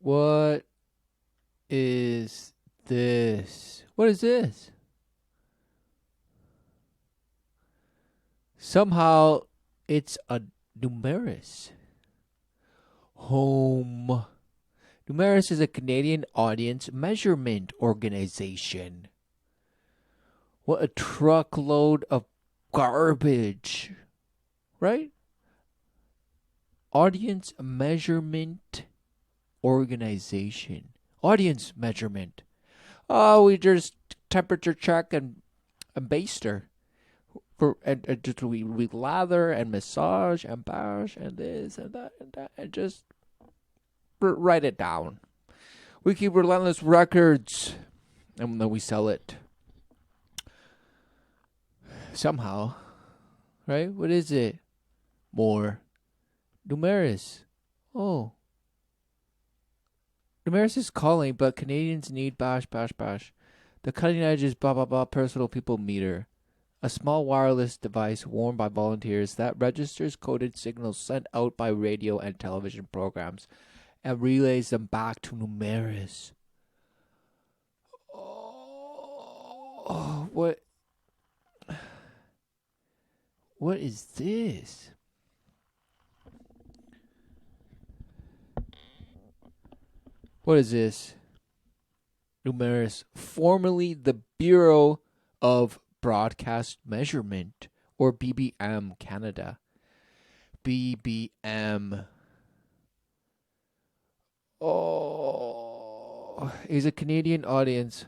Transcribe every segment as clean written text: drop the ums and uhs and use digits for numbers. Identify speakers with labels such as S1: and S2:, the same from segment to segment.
S1: What is this? What is this? Somehow it's a numeris. Home. Numeris is a Canadian audience measurement organization. What a truckload of garbage. Right? Audience measurement organization. Audience measurement. Oh, we just temperature check and baster. And just we lather and massage and bash and this and that and just write it down. We keep relentless records and then we sell it somehow, right? What is it? More numeris. Oh, numeris is calling, but Canadians need bash bash bash. The cutting edge is blah blah blah personal people meter. A small wireless device worn by volunteers that registers coded signals sent out by radio and television programs and relays them back to numeris. Oh, what is this? What is this? Numeris, formerly the Bureau of Broadcast Measurement, or BBM Canada. BBM. Oh, is a Canadian audience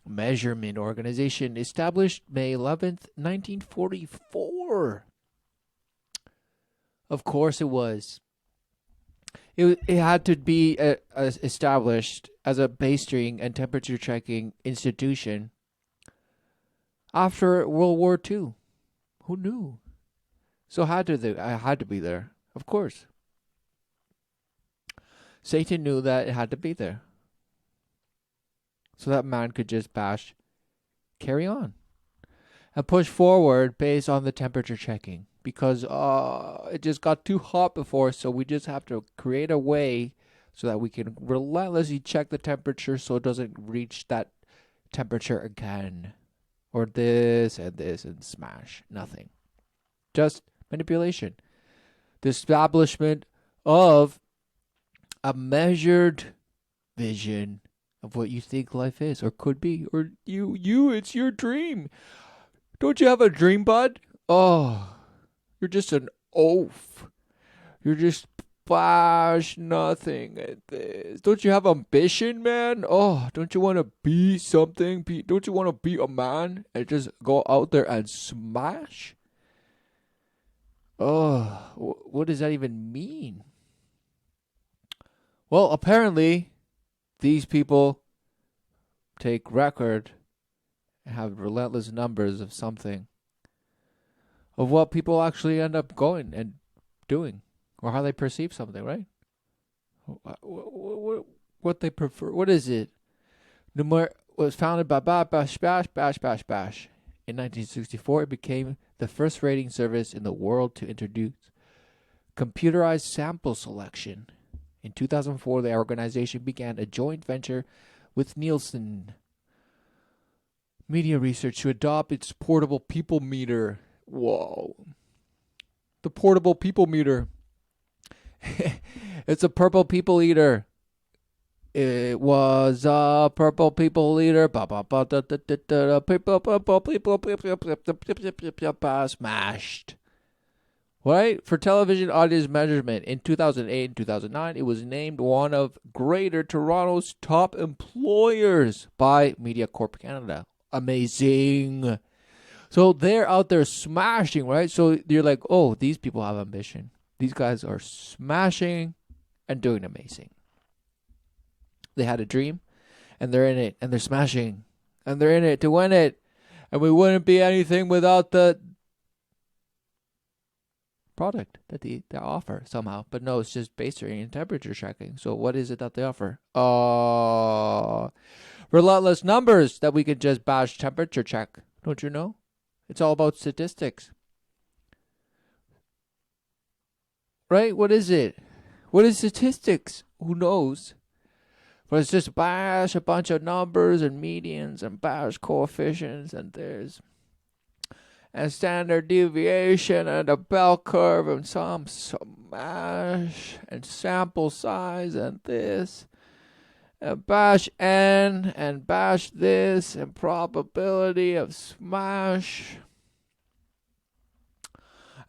S1: measurement organization established May 11th, 1944. Of course it was. It had to be established as a bastering and temperature checking institution after World War II. Who knew? So I had to be there, of course. Satan knew that it had to be there. So that man could just carry on, and push forward based on the temperature checking. Because it just got too hot before, so we just have to create a way so that we can relentlessly check the temperature so it doesn't reach that temperature again. Or this and smash. Nothing. Just manipulation. The establishment of a measured vision of what you think life is or could be. Or it's your dream. Don't you have a dream, bud? Oh, you're just an oaf. You're just nothing at this. Don't you have ambition, man? Oh, don't you want to be something? Don't you want to be a man and just go out there and smash? Oh, what does that even mean? Well, apparently, these people take record and have relentless numbers of something. Of what people actually end up going and doing, or how they perceive something, right? What they prefer. What is it? Was founded by Bash. In 1964, it became the first rating service in the world to introduce computerized sample selection. In 2004, the organization began a joint venture with Nielsen Media Research to adopt its portable people meter. Whoa. The portable people meter. It's a purple people eater. It was a purple people eater. Smashed. Right? For television audience measurement in 2008 and 2009, it was named one of Greater Toronto's top employers by MediaCorp Canada. Amazing. So they're out there smashing, right? So you're like, oh, these people have ambition. These guys are smashing and doing amazing. They had a dream, and they're in it, and they're smashing, and they're in it to win it. And we wouldn't be anything without the product that they offer somehow. But no, it's just bastering and temperature checking. So what is it that they offer? Relentless numbers that we can just bash temperature check. Don't you know? It's all about statistics. Right? What is it? What is statistics? Who knows? But it's just bash a bunch of numbers and medians and bash coefficients and there's and standard deviation and a bell curve and some smash and sample size and this and bash n and bash this and probability of smash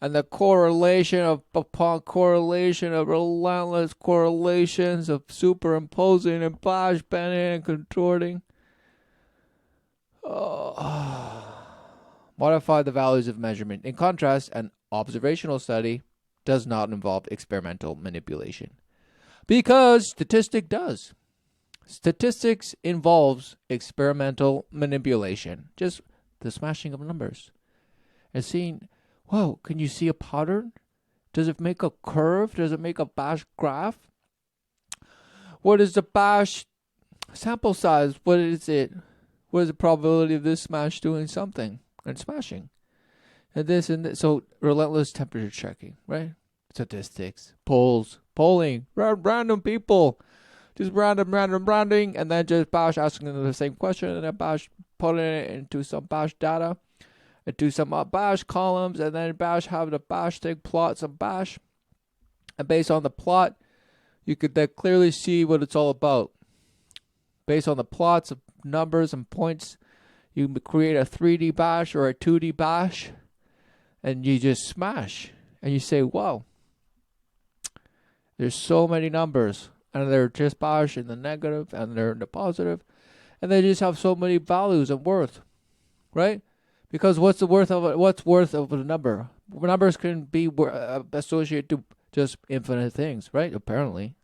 S1: and the correlation of upon correlation of relentless correlations of superimposing and bash bending and contorting. Modify the values of measurement. In contrast, an observational study does not involve experimental manipulation. Because statistics does. Statistics involves experimental manipulation. Just the smashing of numbers. And seeing, whoa, can you see a pattern? Does it make a curve? Does it make a bash graph? What is the bash sample size? What is it? What is the probability of this smash doing something? And smashing. And this and this. So relentless temperature checking, right? Statistics. Polling. Random people. Just random. And then just bash asking them the same question. And then bash putting it into some bash data. And do some bash columns. And then bash have the bash take plots of bash. And based on the plot, you could then clearly see what it's all about. Based on the plots of numbers and points, you create a 3D bash or a 2D bash, and you just smash. And you say, wow, there's so many numbers, and they're just bash in the negative, and they're in the positive, and they just have so many values and worth, right? Because what's worth of a number? Numbers can be associated to just infinite things, right? Apparently.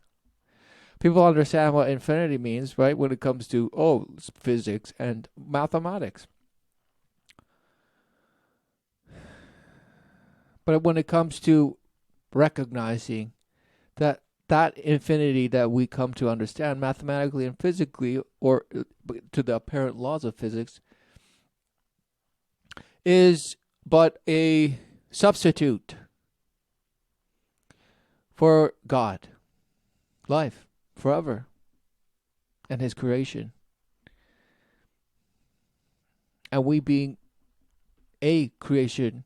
S1: People understand what infinity means, right, when it comes to, physics and mathematics. But when it comes to recognizing that infinity that we come to understand mathematically and physically, or to the apparent laws of physics, is but a substitute for God, life, forever, and his creation. And we being a creation,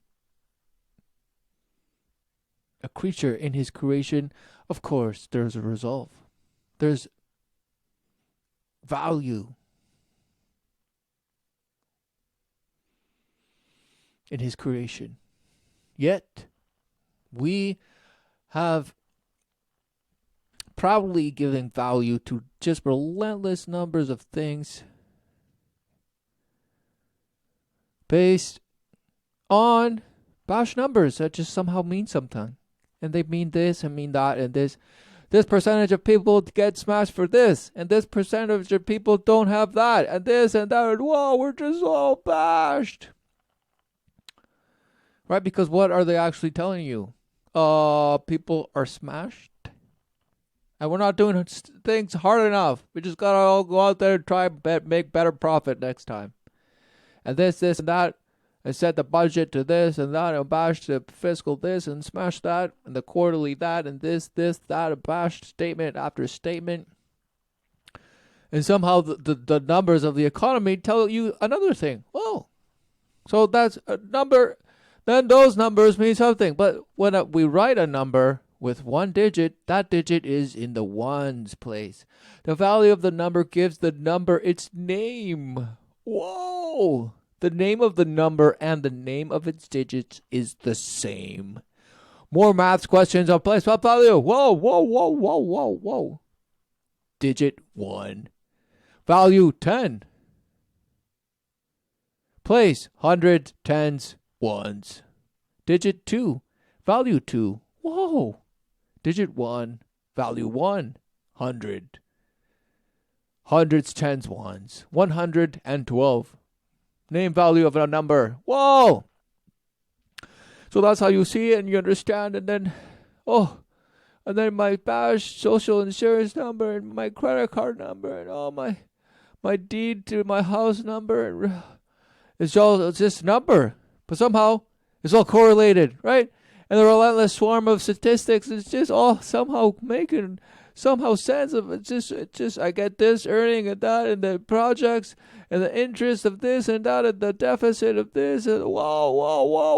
S1: a creature in his creation, of course, there's a resolve. There's value in his creation. Yet, we have proudly giving value to just relentless numbers of things based on bash numbers that just somehow mean something. And they mean this and mean that, and this percentage of people get smashed for this, and this percentage of people don't have that, and this and that, and whoa, we're just all bashed. Right? Because what are they actually telling you? People are smashed. And we're not doing things hard enough. We just gotta all go out there and try and make better profit next time. And this, and that, and set the budget to this and that, and bash the fiscal this, and smash that, and the quarterly that, and this, that, and bash statement after statement. And somehow the numbers of the economy tell you another thing. Well, so that's a number. Then those numbers mean something. But when we write a number with one digit, that digit is in the ones place. The value of the number gives the number its name. Whoa! The name of the number and the name of its digits is the same. More maths questions on place what value? Whoa. Digit 1. Value 10. Place hundreds, tens, ones. Digit 2. Value 2. Whoa. Digit 1. Value 1. 100. Hundreds, tens, ones. 112. Name value of a number. Whoa. So that's how you see it and you understand. And then, and then my bash social insurance number and my credit card number and my deed to my house number. And it's just a number. But somehow it's all correlated, right? And the relentless swarm of statistics is just all somehow making somehow sense of it's just I get this earning and that and the projects and the interest of this and that and the deficit of this and whoa,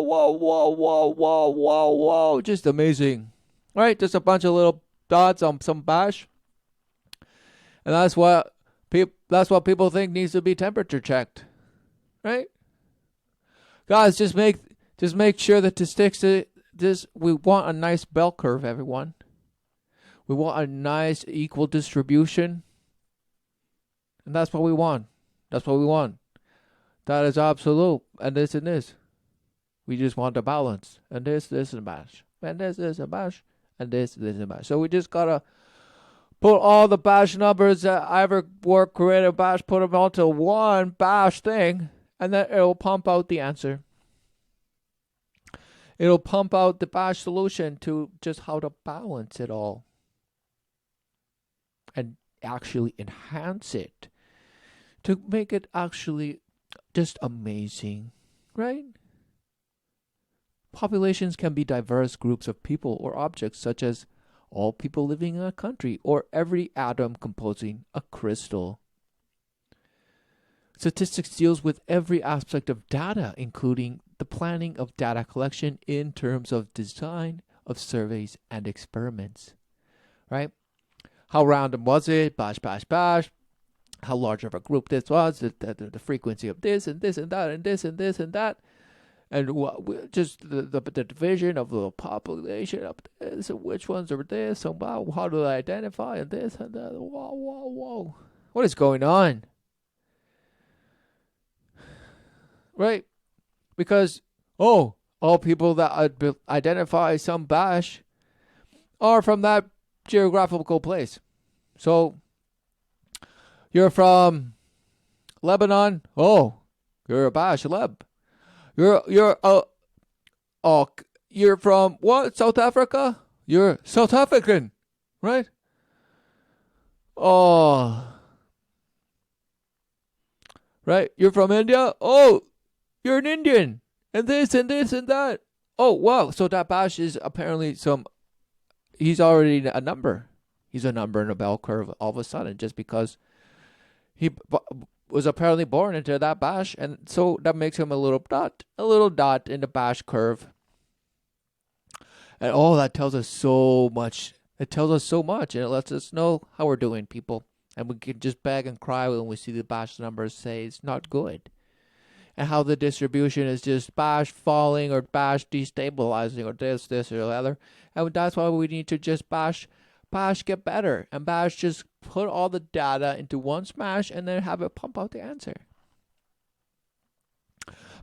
S1: just amazing, right? Just a bunch of little dots on some bash, and that's what people think needs to be temperature checked, right? Guys, just make sure that to stick to this. We want a nice bell curve, everyone. We want a nice equal distribution. And that's what we want. That's what we want. That is absolute. And this and this. We just want a balance. And this and bash. And this and bash. And this and bash. So we just gotta put all the bash numbers that I ever create a bash, put them all to one bash thing. And then it'll pump out the answer. It'll pump out the bash solution to just how to balance it all. And actually enhance it to make it actually just amazing, right? Populations can be diverse groups of people or objects, such as all people living in a country or every atom composing a crystal. Statistics deals with every aspect of data, including the planning of data collection in terms of design of surveys and experiments, right? How random was it? Bash. How large of a group this was? The frequency of this and this and that and this and this and that. And just the division of the population of this and which ones are this. So how do I identify and this and that? Whoa. What is going on? Right? Because, all people that identify some bash are from that geographical place. So you're from Lebanon. Oh, you're a bash Leb. You're from what? South Africa? You're South African, right? Oh, right. You're from India. Oh, you're an Indian, and this and this and that. Oh, wow. So that bash is apparently he's already a number. He's a number in a bell curve all of a sudden, just because he was apparently born into that bash, and so that makes him a little dot in the bash curve. And that tells us so much. It tells us so much, and it lets us know how we're doing, people. And we can just beg and cry when we see the bash numbers say it's not good. And how the distribution is just bash falling or bash destabilizing or this or the other. And that's why we need to just bash get better. And bash just put all the data into one smash and then have it pump out the answer.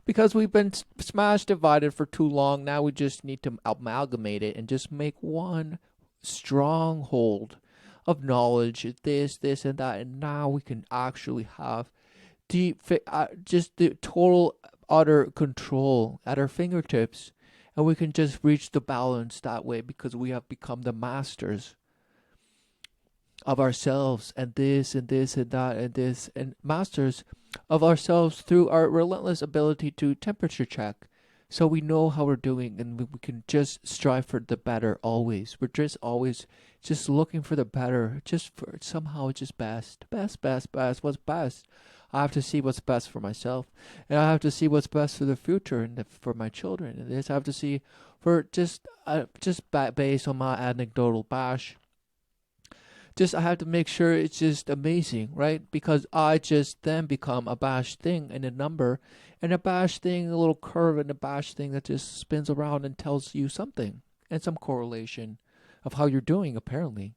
S1: Because we've been smash divided for too long, now we just need to amalgamate it and just make one stronghold of knowledge, this and that. And now we can actually have just the total utter control at our fingertips, and we can just reach the balance that way, because we have become the masters of ourselves, and this and that and this, and masters of ourselves through our relentless ability to temperature check, so we know how we're doing, and we can just strive for the better always. We're just always just looking for the better, just for somehow just best. What's best? I have to see what's best for myself, and I have to see what's best for the future and for my children. And this I have to see for just based on my anecdotal bash. I have to make sure it's just amazing, right? Because I just then become a bash thing and a number, and a bash thing, a little curve, and a bash thing that just spins around and tells you something and some correlation of how you're doing, apparently.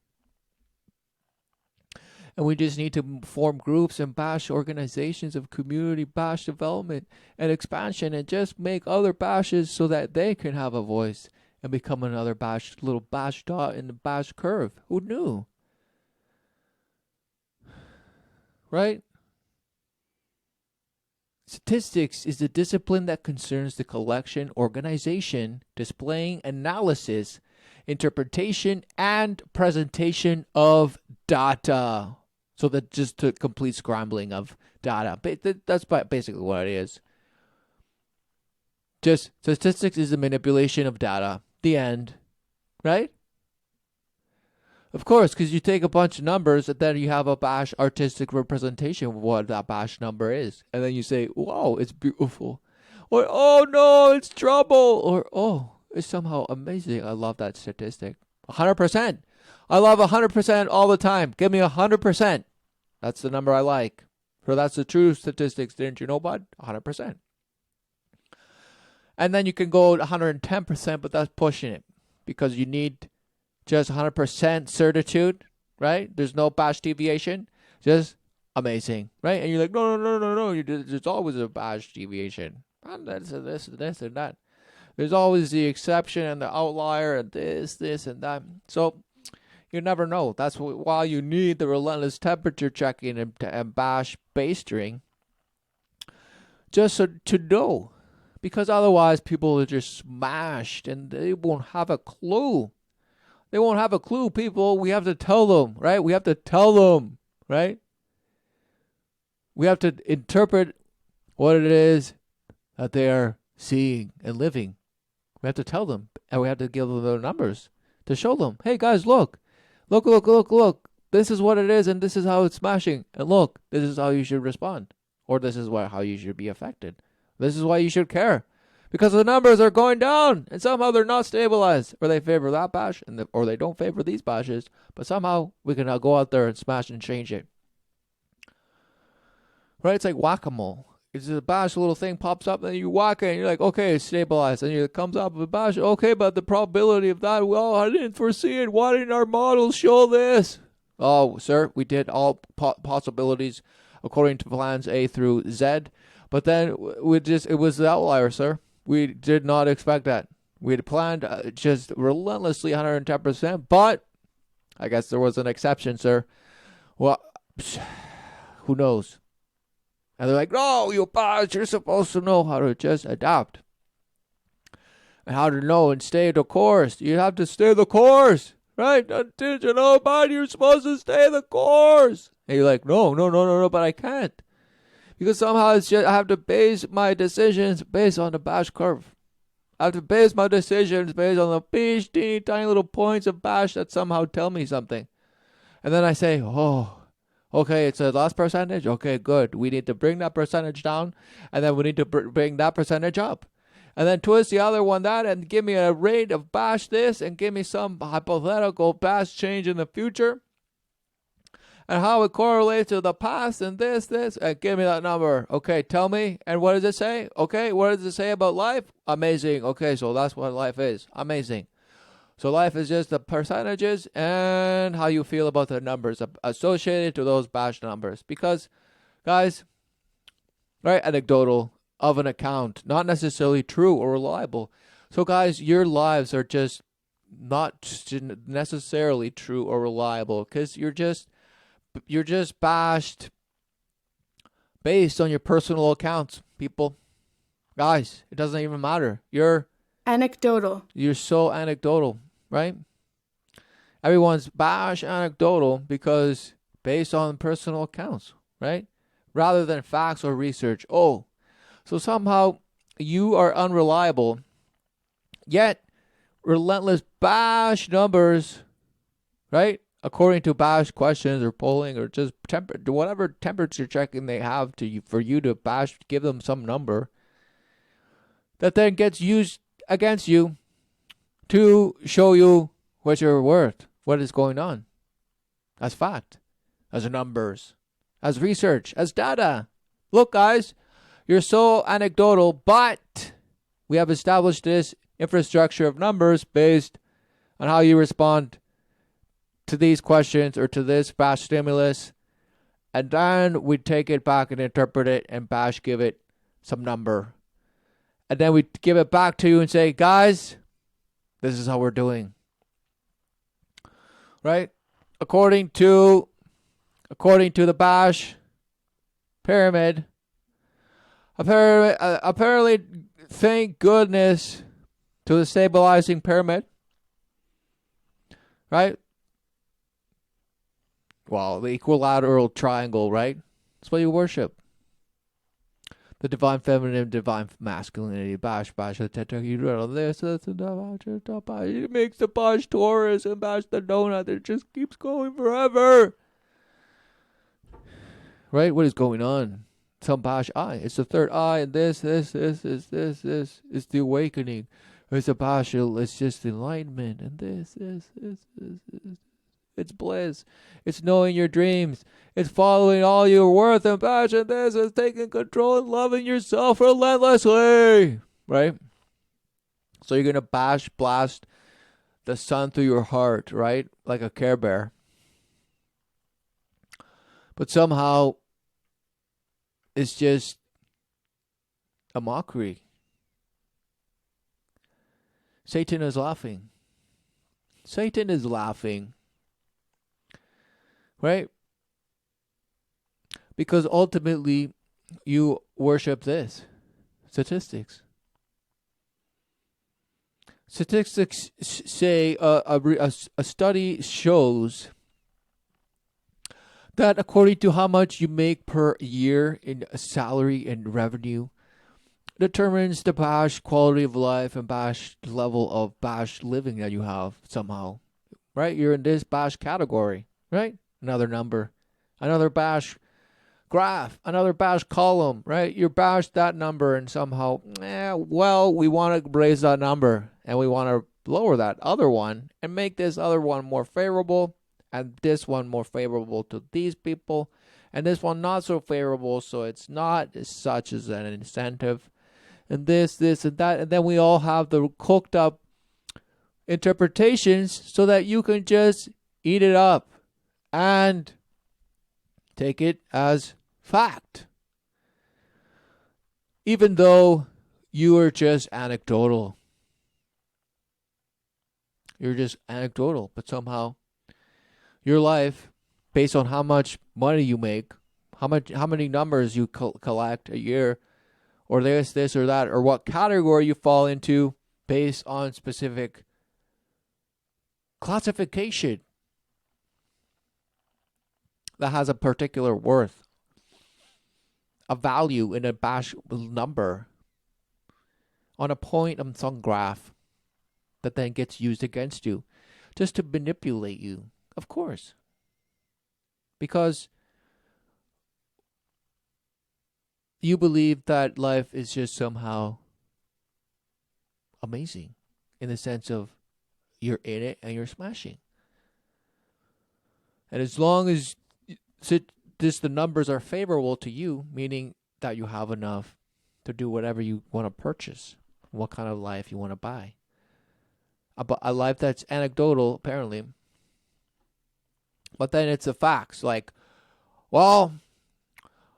S1: And we just need to form groups and bash organizations of community bash development and expansion, and just make other bashes so that they can have a voice and become another bash, little bash dot in the bash curve. Who knew? Right? Statistics is the discipline that concerns the collection, organization, displaying, analysis, interpretation, and presentation of data. So that just a complete scrambling of data. That's basically what it is. Just statistics is the manipulation of data. The end. Right? Of course, because you take a bunch of numbers and then you have a bash artistic representation of what that bash number is. And then you say, wow, it's beautiful. Or, oh no, it's trouble. Or, oh, it's somehow amazing. I love that statistic. 100%. I love 100% all the time. Give me 100%. That's the number I like. So that's the true statistics, didn't you know, bud? 100%. And then you can go 110%, but that's pushing it because you need just 100% certitude, right? There's no bash deviation. Just amazing, right? And you're like, no. There's always a bash deviation. And that's this, and that. There's always the exception and the outlier and this, and that. So you never know. That's why you need the relentless temperature checking and bash bastering, just so to know. Because otherwise people are just smashed and they won't have a clue. They won't have a clue, people. We have to tell them, right? We have to tell them, right? We have to interpret what it is that they are seeing and living. We have to tell them, and we have to give them the numbers to show them, hey guys, look. This is what it is, and this is how it's smashing. And look, this is how you should respond. Or this is how you should be affected. This is why you should care. Because the numbers are going down, and somehow they're not stabilized. Or they favor that bash, or they don't favor these bashes. But somehow we can now go out there and smash and change it. Right? It's like whack-a-mole. It's a bash, a little thing pops up, and then you whack it, and you're like, okay, it's stabilized. And it comes up with a bash. Okay, but the probability of that, well, I didn't foresee it. Why didn't our models show this? Oh, sir, we did all possibilities according to plans A through Z. But then it was the outlier, sir. We did not expect that. We had planned just relentlessly 110%, but I guess there was an exception, sir. Well, who knows? And they're like, no, you boss, you're supposed to know how to just adapt. And how to know and stay the course. You have to stay the course, right? Did you know about it? You're supposed to stay the course. And you're like, no, but I can't. Because somehow it's just, I have to base my decisions based on the bash curve. I have to base my decisions based on the teeny tiny little points of bash that somehow tell me something. And then I say, oh, okay, it's a loss percentage. Okay, good. We need to bring that percentage down. And then we need to bring that percentage up. And then twist the other one that and give me a rate of bash this and give me some hypothetical bash change in the future. And how it correlates to the past and this, and give me that number. Okay, tell me. And what does it say? Okay, what does it say about life? Amazing. Okay, so that's what life is. Amazing. So life is just the percentages and how you feel about the numbers associated to those bash numbers. Because, guys, right, anecdotal of an account, not necessarily true or reliable. So, guys, your lives are just not necessarily true or reliable because you're just bashed based on your personal accounts, people. Guys, it doesn't even matter. You're
S2: anecdotal.
S1: You're so anecdotal, right? Everyone's bash anecdotal because based on personal accounts, right? Rather than facts or research. Oh, so somehow you are unreliable, yet relentless bash numbers, right? According to bash questions or polling or just whatever temperature checking they have for you to bash, give them some number that then gets used against you to show you what you're worth, what is going on, as fact, as numbers, as research, as data. Look, guys, you're so anecdotal, but we have established this infrastructure of numbers based on how you respond to these questions or to this bash stimulus, and then we take it back and interpret it and bash give it some number, and then we give it back to you and say, guys, this is how we're doing, right? According to the bash pyramid, apparently, thank goodness to the stabilizing pyramid, right? Well, the equilateral triangle, right? That's what you worship. The divine feminine, divine masculinity. Bash, the tetrahedral. This, and that. It makes the bash Taurus and bash the donut. It just keeps going forever. Right? What is going on? Some bash eye. It's the third eye, and this is the awakening. It's a bash. It's just enlightenment, and this. It's bliss. It's knowing your dreams. It's following all your worth and passion. This is taking control and loving yourself relentlessly. Right? So you're going to blast the sun through your heart, right? Like a Care Bear. But somehow it's just a mockery. Satan is laughing. Satan is laughing. Right? Because ultimately, you worship this. Statistics. Statistics say a study shows that according to how much you make per year in salary and revenue, determines the bash quality of life and bash level of bash living that you have somehow. Right? You're in this bash category. Right? Another number, another bash graph, another bash column, right? You bash that number and somehow, we want to raise that number and we want to lower that other one and make this other one more favorable and this one more favorable to these people and this one not so favorable, so it's not as such as an incentive and this and that, and then we all have the cooked up interpretations so that you can just eat it up and take it as fact. Even though you are just anecdotal. You're just anecdotal, but somehow your life, based on how much money you make, how many numbers you collect a year, or this or that, or what category you fall into based on specific classification that has a particular worth, a value in a bash number on a point on some graph that then gets used against you just to manipulate you, of course. Because you believe that life is just somehow amazing in the sense of you're in it and you're smashing. And as long as the numbers are favorable to you, meaning that you have enough to do whatever you want to purchase, what kind of life you want to buy. A life that's anecdotal, apparently. But then it's the facts. Like, well,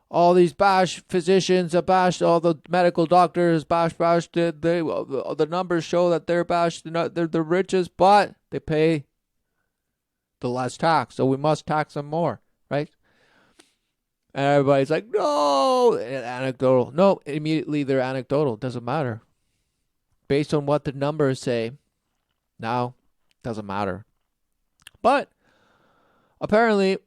S1: all these bash physicians, all the medical doctors, the numbers show that they're the richest, but they pay the less tax, so we must tax them more, right? And everybody's like, no, anecdotal. No, immediately they're anecdotal. Doesn't matter. Based on what the numbers say, now, doesn't matter. But apparently,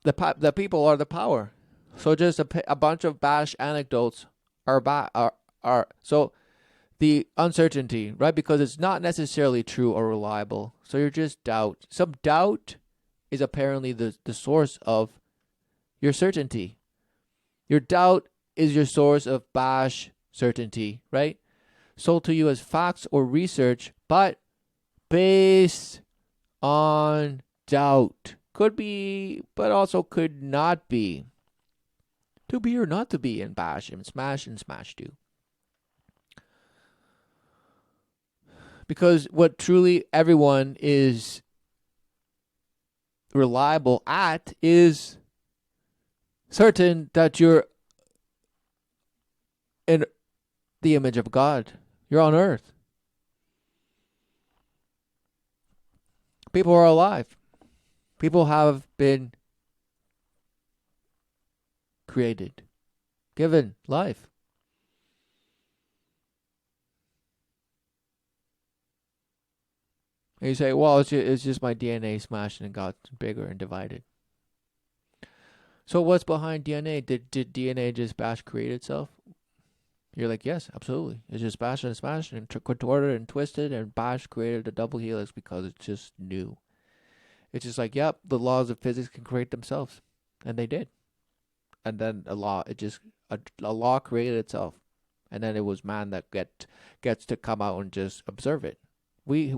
S1: the people are the power. So just a bunch of bash anecdotes are so the uncertainty, right? Because it's not necessarily true or reliable. So you're just doubt. Some doubt is apparently the source of your certainty. Your doubt is your source of bash certainty, right? Sold to you as facts or research, but based on doubt. Could be, but also could not be. To be or not to be in bash and smash do. Because what truly everyone is reliable at is certain that you're in the image of God. You're on earth. People are alive. People have been created, given life. And you say, well, it's just my DNA smashed and got bigger and divided. So what's behind DNA? Did DNA just bash create itself? You're like, yes, absolutely. It's just smashed and contorted and twisted, and bash created a double helix because it's just new. It's just like, yep, the laws of physics can create themselves, and they did. And then a law created itself, and then it was man that gets to come out and just observe it. We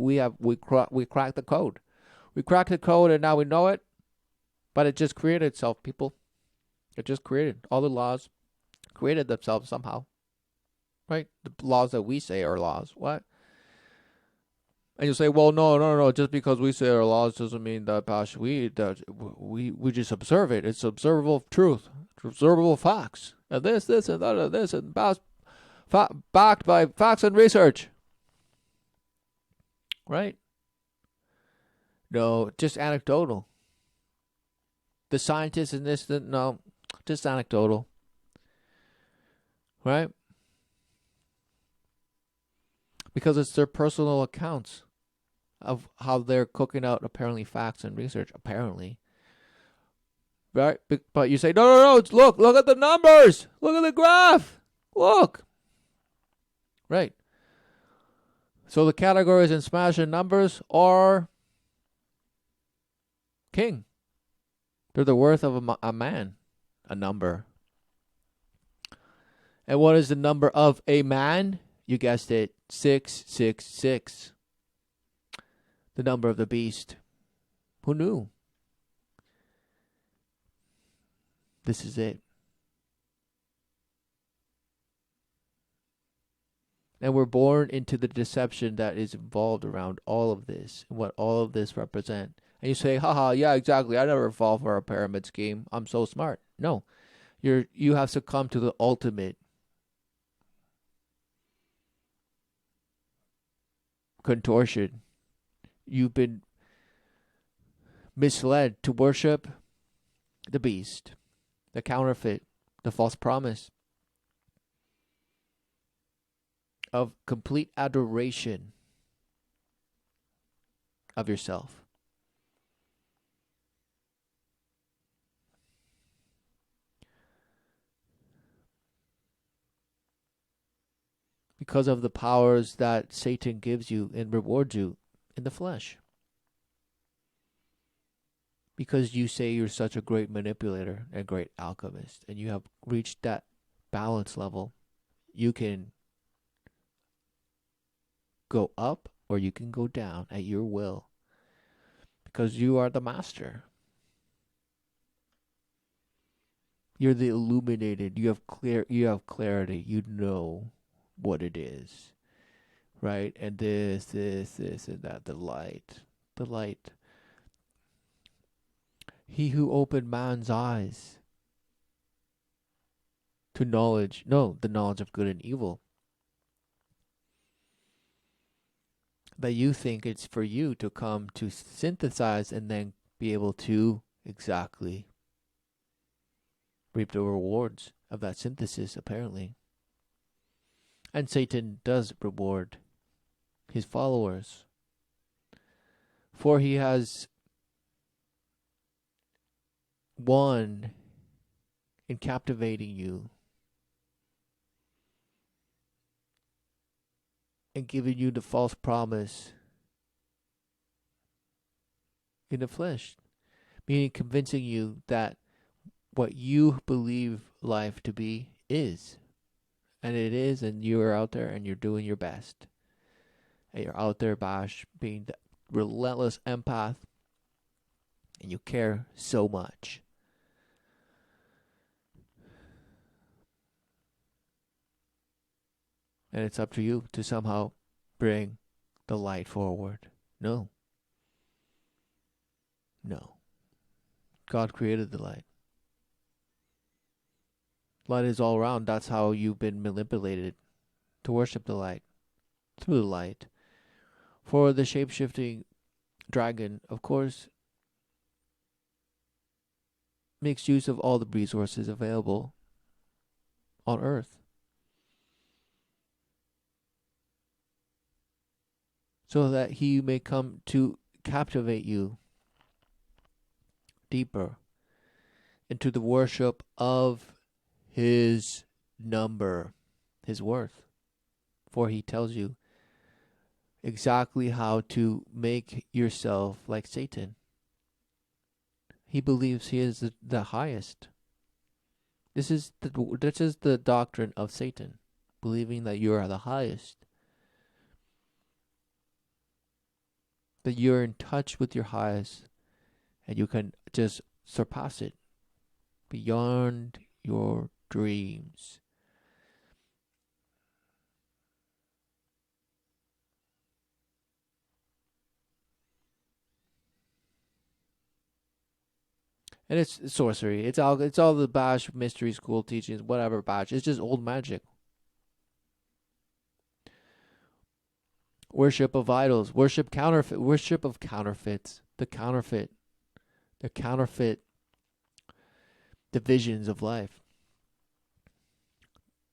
S1: cracked the code. We cracked the code, and now we know it. But it just created itself, people. It just created all the laws, created themselves somehow, right? The laws that we say are laws. What? And you say, well, no. Just because we say our laws doesn't mean that we just observe it. It's observable truth, observable facts, and this, and that, and this, and backed by facts and research, right? No, just anecdotal. The scientists in this, no, just anecdotal, right? Because it's their personal accounts of how they're cooking out apparently facts and research, apparently. Right? But you say, no, look at the numbers. Look at the graph. Look. Right. So the categories in Smash and numbers are king. They're the worth of a man, a number. And what is the number of a man? You guessed it, 666. The number of the beast. Who knew? This is it. And we're born into the deception that is involved around all of this and what all of this represent. And you say, haha, yeah, exactly. I never fall for a pyramid scheme. I'm so smart. No. You have succumbed to the ultimate contortion. You've been misled to worship the beast, the counterfeit, the false promise of complete adoration of yourself. Because of the powers that Satan gives you and rewards you in the flesh. Because you say you're such a great manipulator and great alchemist, and you have reached that balance level, you can go up or you can go down at your will. Because you are the master. You're the illuminated. You have clarity. You know what it is. Right? And this, and that. The light. He who opened man's eyes to knowledge, the knowledge of good and evil. That you think it's for you to come to synthesize and then be able to exactly reap the rewards of that synthesis, apparently. And Satan does reward his followers. For he has won in captivating you and giving you the false promise in the flesh, meaning convincing you that what you believe life to be is. And it is, and you are out there and you're doing your best. And you're out there, Bosh, being the relentless empath, and you care so much. And it's up to you to somehow bring the light forward. No. God created the light. Light is all around. That's how you've been manipulated to worship the light, through the light. For the shape-shifting dragon, of course, makes use of all the resources available on Earth. So that he may come to captivate you deeper into the worship of his number, his worth. For he tells you exactly how to make yourself like Satan. He believes he is the highest. This is the doctrine of Satan, believing that you are the highest, that you're in touch with your highest, and you can just surpass it beyond your dreams. And it's sorcery. It's all the Bash mystery school teachings, whatever Bash. It's just old magic. Worship of idols, worship of counterfeits, the counterfeit divisions of life,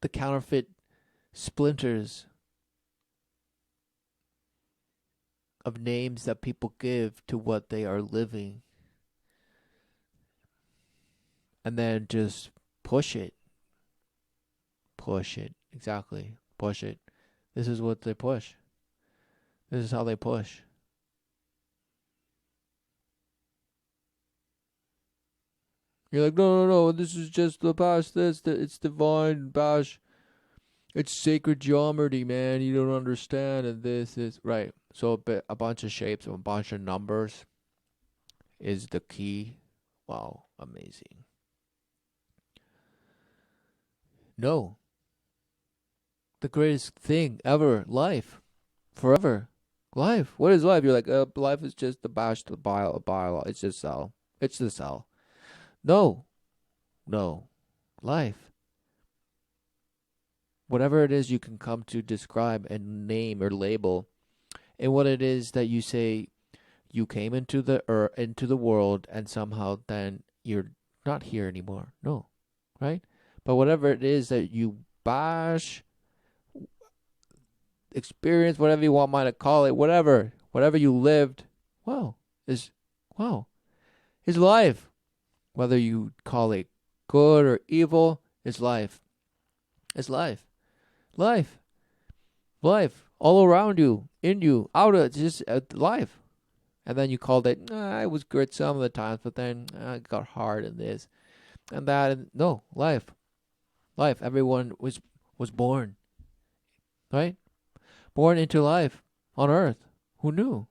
S1: the counterfeit splinters of names that people give to what they are living, and then just push it, exactly, push it. This is what they push. This is how they push. You're like, no, this is just the Bash. It's divine Bash. It's sacred geometry, man. You don't understand. And this is right. So a bunch of shapes and a bunch of numbers is the key. Wow, amazing. No, the greatest thing ever, life, forever, life. What is life? You're like, life is just the Bash, the bio. It's just cell. It's the cell. No, life. Whatever it is you can come to describe and name or label, and what it is that you say you came into the world, and somehow then you're not here anymore. No, right? But whatever it is that you Bash, experience, whatever you want to call it, whatever you lived, wow, is wow, is life. Whether you call it good or evil, is life. It's life. Life. Life. All around you, in you, out of just life. And then you called it, it was good some of the times, but then it got hard in this and that. And no, life. Life. Everyone was born, right? Born into life on earth. Who knew?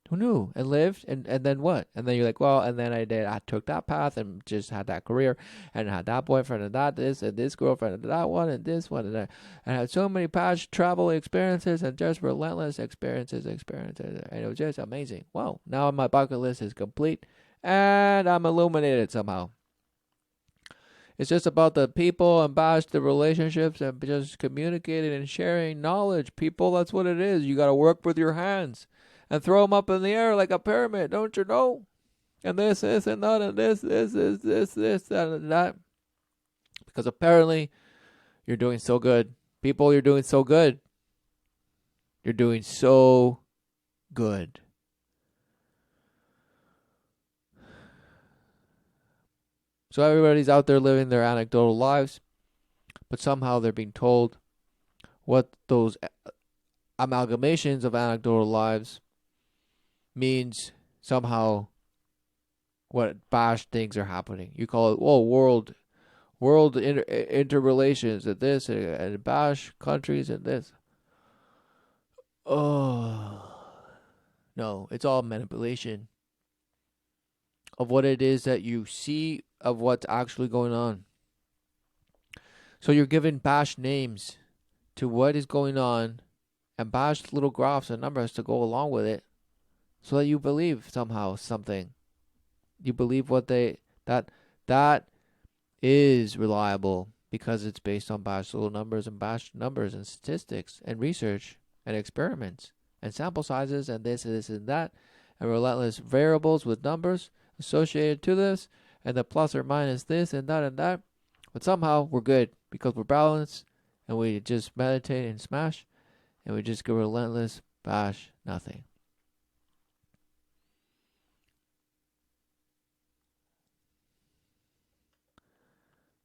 S1: Who knew? And lived, and then what? And then you're like, well, and then I took that path and just had that career and had that boyfriend and this girlfriend and that one and this one and that. And I had so many past travel experiences and just relentless experiences. And it was just amazing. Wow. Now my bucket list is complete and I'm illuminated somehow. It's just about the people and bash the relationships and just communicating and sharing knowledge. People, that's what it is. You got to work with your hands and throw them up in the air like a pyramid, don't you know? And this, and that, and this, that, and that. Because apparently you're doing so good. People, you're doing so good. You're doing so good. So everybody's out there living their anecdotal lives, but somehow they're being told what those amalgamations of anecdotal lives means somehow what bash things are happening. You call it, world interrelations and this and bash countries and this. Oh, no, it's all manipulation of what it is that you see of what's actually going on. So you're giving bash names to what is going on and bash little graphs and numbers to go along with it so that you believe somehow something. You believe that is reliable because it's based on bash little numbers and statistics and research and experiments and sample sizes and this and that and relentless variables with numbers associated to this and the plus or minus this and that. But somehow we're good because we're balanced and we just meditate and smash and we just go relentless bash nothing.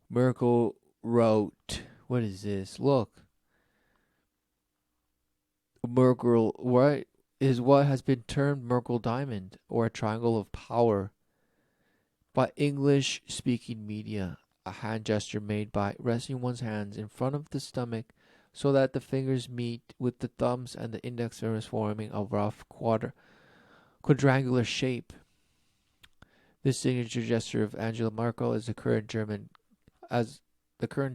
S1: Miracle wrote, What is this? Look. Merkle, right, is what has been termed Merkle diamond, or a triangle of power, by English-speaking media. A hand gesture made by resting one's hands in front of the stomach so that the fingers meet with the thumbs and the index fingers, forming a rough quadrangular shape. This signature gesture of Angela Merkel as the current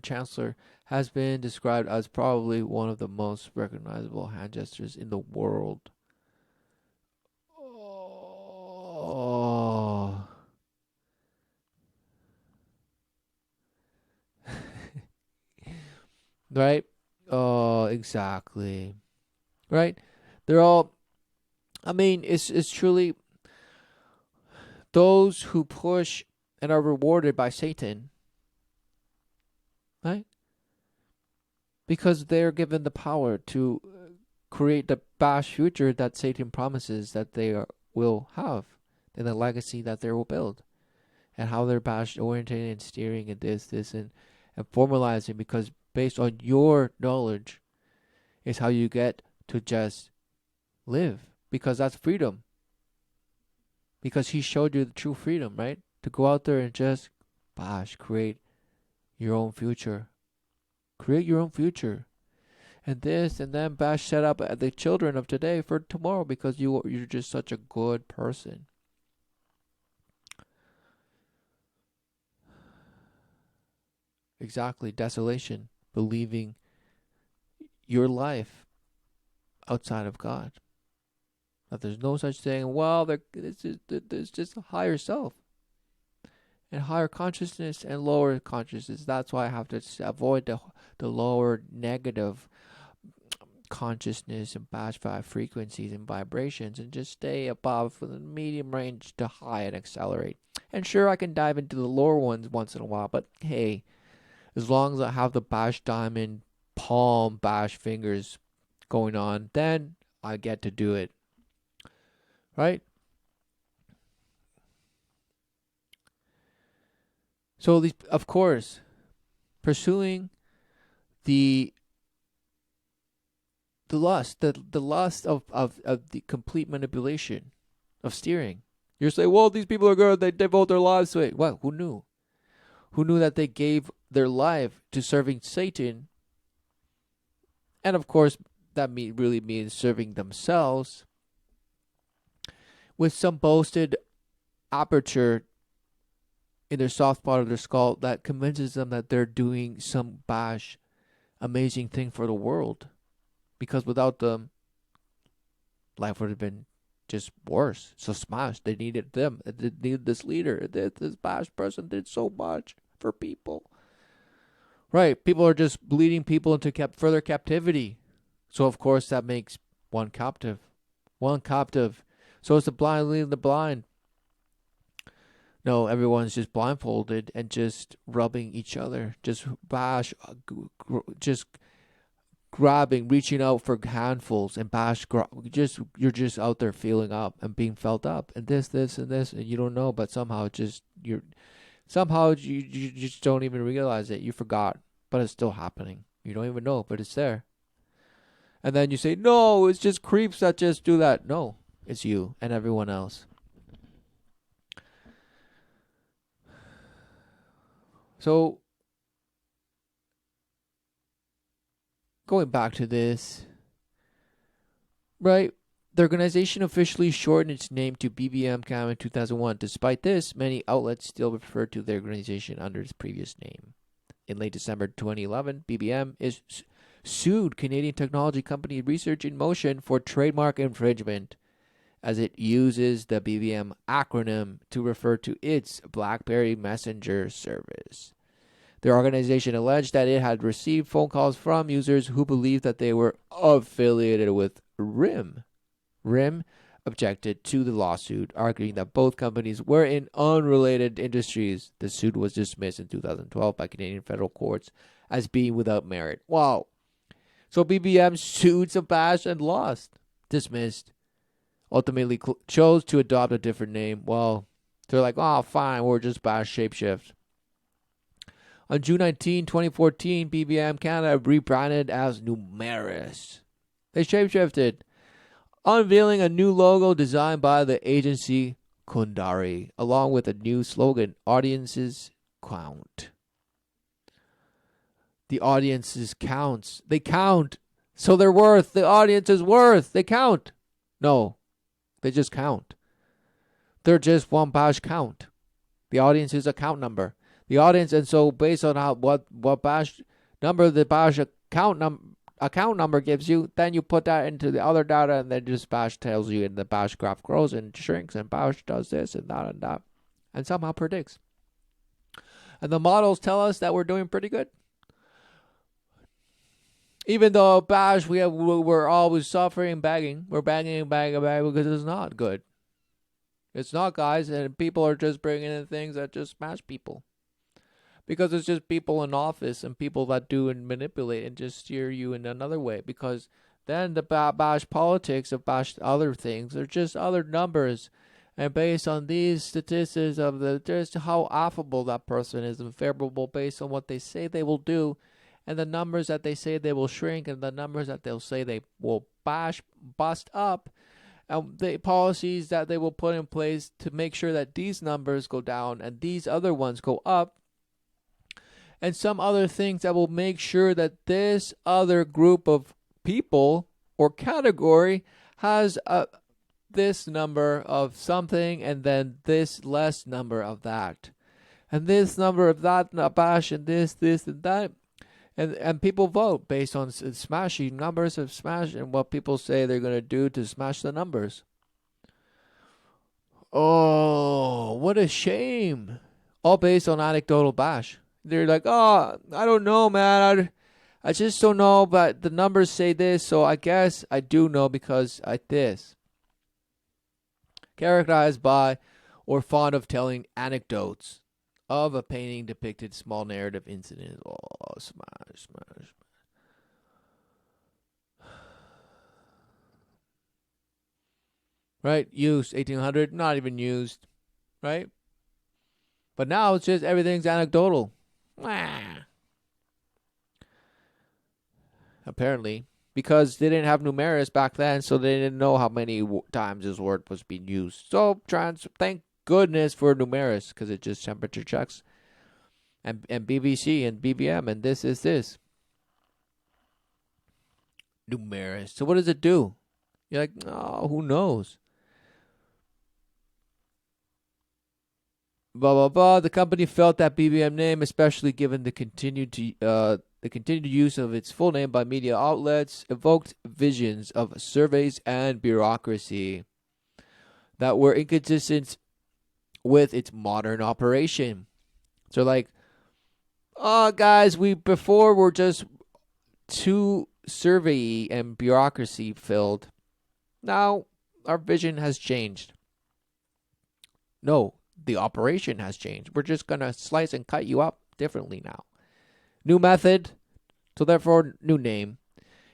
S1: chancellor, has been described as probably one of the most recognizable hand gestures in the world. Oh. Right? Oh, exactly. Right? They're all, I mean, it's truly those who push and are rewarded by Satan, right? Because they're given the power to create the bash future that Satan promises that will have, and the legacy that they will build, and how they're bash oriented and steering and this and formalizing, because based on your knowledge is how you get to just live, because that's freedom. Because he showed you the true freedom, right? To go out there and just create your own future. Create your own future. And this and then set up the children of today for tomorrow, because you're just such a good person. Exactly. Desolation. Believing your life outside of God. That there's no such thing. Well, there's just a higher self. And higher consciousness and lower consciousness. That's why I have to avoid the lower negative consciousness and bash frequencies and vibrations, and just stay above the medium range to high and accelerate. And sure, I can dive into the lower ones once in a while, but hey, as long as I have the bash diamond palm bash fingers going on, then I get to do it. Right? So these, of course, pursuing the lust, the lust of the complete manipulation of steering. You're saying, well, these people are good, they devote their lives to it. Well, who knew? Who knew that they gave their life to serving Satan? And of course, that really means serving themselves with some boasted aperture in their soft part of their skull that convinces them that they're doing some amazing thing for the world. Because without them, life would have been just worse. So smashed. They needed them. They needed this leader. This bash person did so much for people. Right. People are just leading people into further captivity. So of course that makes one captive. One captive. So it's the blind leading the blind. No, everyone's just blindfolded and just rubbing each other. Just just grabbing, reaching out for handfuls and you're just out there feeling up and being felt up, and this and this, and you don't know, but somehow you just don't even realize it. You forgot, but it's still happening. You don't even know, but it's there. And then you say, no, it's just creeps that just do that. No, it's you and everyone else. So, going back to this, right? The organization officially shortened its name to BBM Cam in 2001. Despite this, many outlets still refer to the organization under its previous name. In late December 2011, BBM sued Canadian technology company Research in Motion for trademark infringement, as it uses the BBM acronym to refer to its BlackBerry Messenger service. The organization alleged that it had received phone calls from users who believed that they were affiliated with RIM. RIM objected to the lawsuit, arguing that both companies were in unrelated industries. The suit was dismissed in 2012 by Canadian federal courts as being without merit. Wow. So BBM sued Sebastian and lost. Dismissed. Ultimately chose to adopt a different name. Well, they're like, oh, fine, we're just Bash Shapeshift. On June 19, 2014, BBM Canada rebranded as Numeris. They shapeshifted, unveiling a new logo designed by the agency Kundari, along with a new slogan, Audiences Count. The audiences counts. They count. So they're worth. The audience is worth. They count. No, they just count. They're just one bash count. The audience is a count number. The audience, and so based on what bash number the bash account number gives you, then you put that into the other data, and then just bash tells you, and the bash graph grows and shrinks, and bash does this and that, and somehow predicts. And the models tell us that we're doing pretty good. Even though bash, we're always suffering, begging. We're begging because it's not good. It's not, guys, and people are just bringing in things that just smash people. Because it's just people in office and people that do and manipulate and just steer you in another way. Because then the bash politics of bash other things are just other numbers. And based on these statistics of just how affable that person is and favorable based on what they say they will do, and the numbers that they say they will shrink, and the numbers that they'll say they will bust up, and the policies that they will put in place to make sure that these numbers go down and these other ones go up, and some other things that will make sure that this other group of people or category has this number of something, and then this less number of that, and this number of that bash, and this and that. And people vote based on smashing numbers of smash and what people say they're going to do to smash the numbers. Oh, what a shame. All based on anecdotal bash. They're like, oh, I don't know, man. I just don't know, but the numbers say this, so I guess I do know because I this. Characterized by or fond of telling anecdotes of a painting depicted small narrative incidents. Oh, smash. Right? Used, 1800, not even used. Right? But now it's just everything's anecdotal. Apparently. Because they didn't have numerous back then, so they didn't know how many times this word was being used. So, thank goodness for numerous, because it just temperature checks, and BBC and BBM, and this is this numerous. So what does it do? You're like, oh, who knows? Blah blah blah. The company felt that BBM name, especially given the continued use of its full name by media outlets, evoked visions of surveys and bureaucracy that were inconsistent with its modern operation. So like, oh guys, before were just too survey and bureaucracy filled. Now our vision has changed. No, the operation has changed. We're just gonna slice and cut you up differently now. New method, so therefore new name.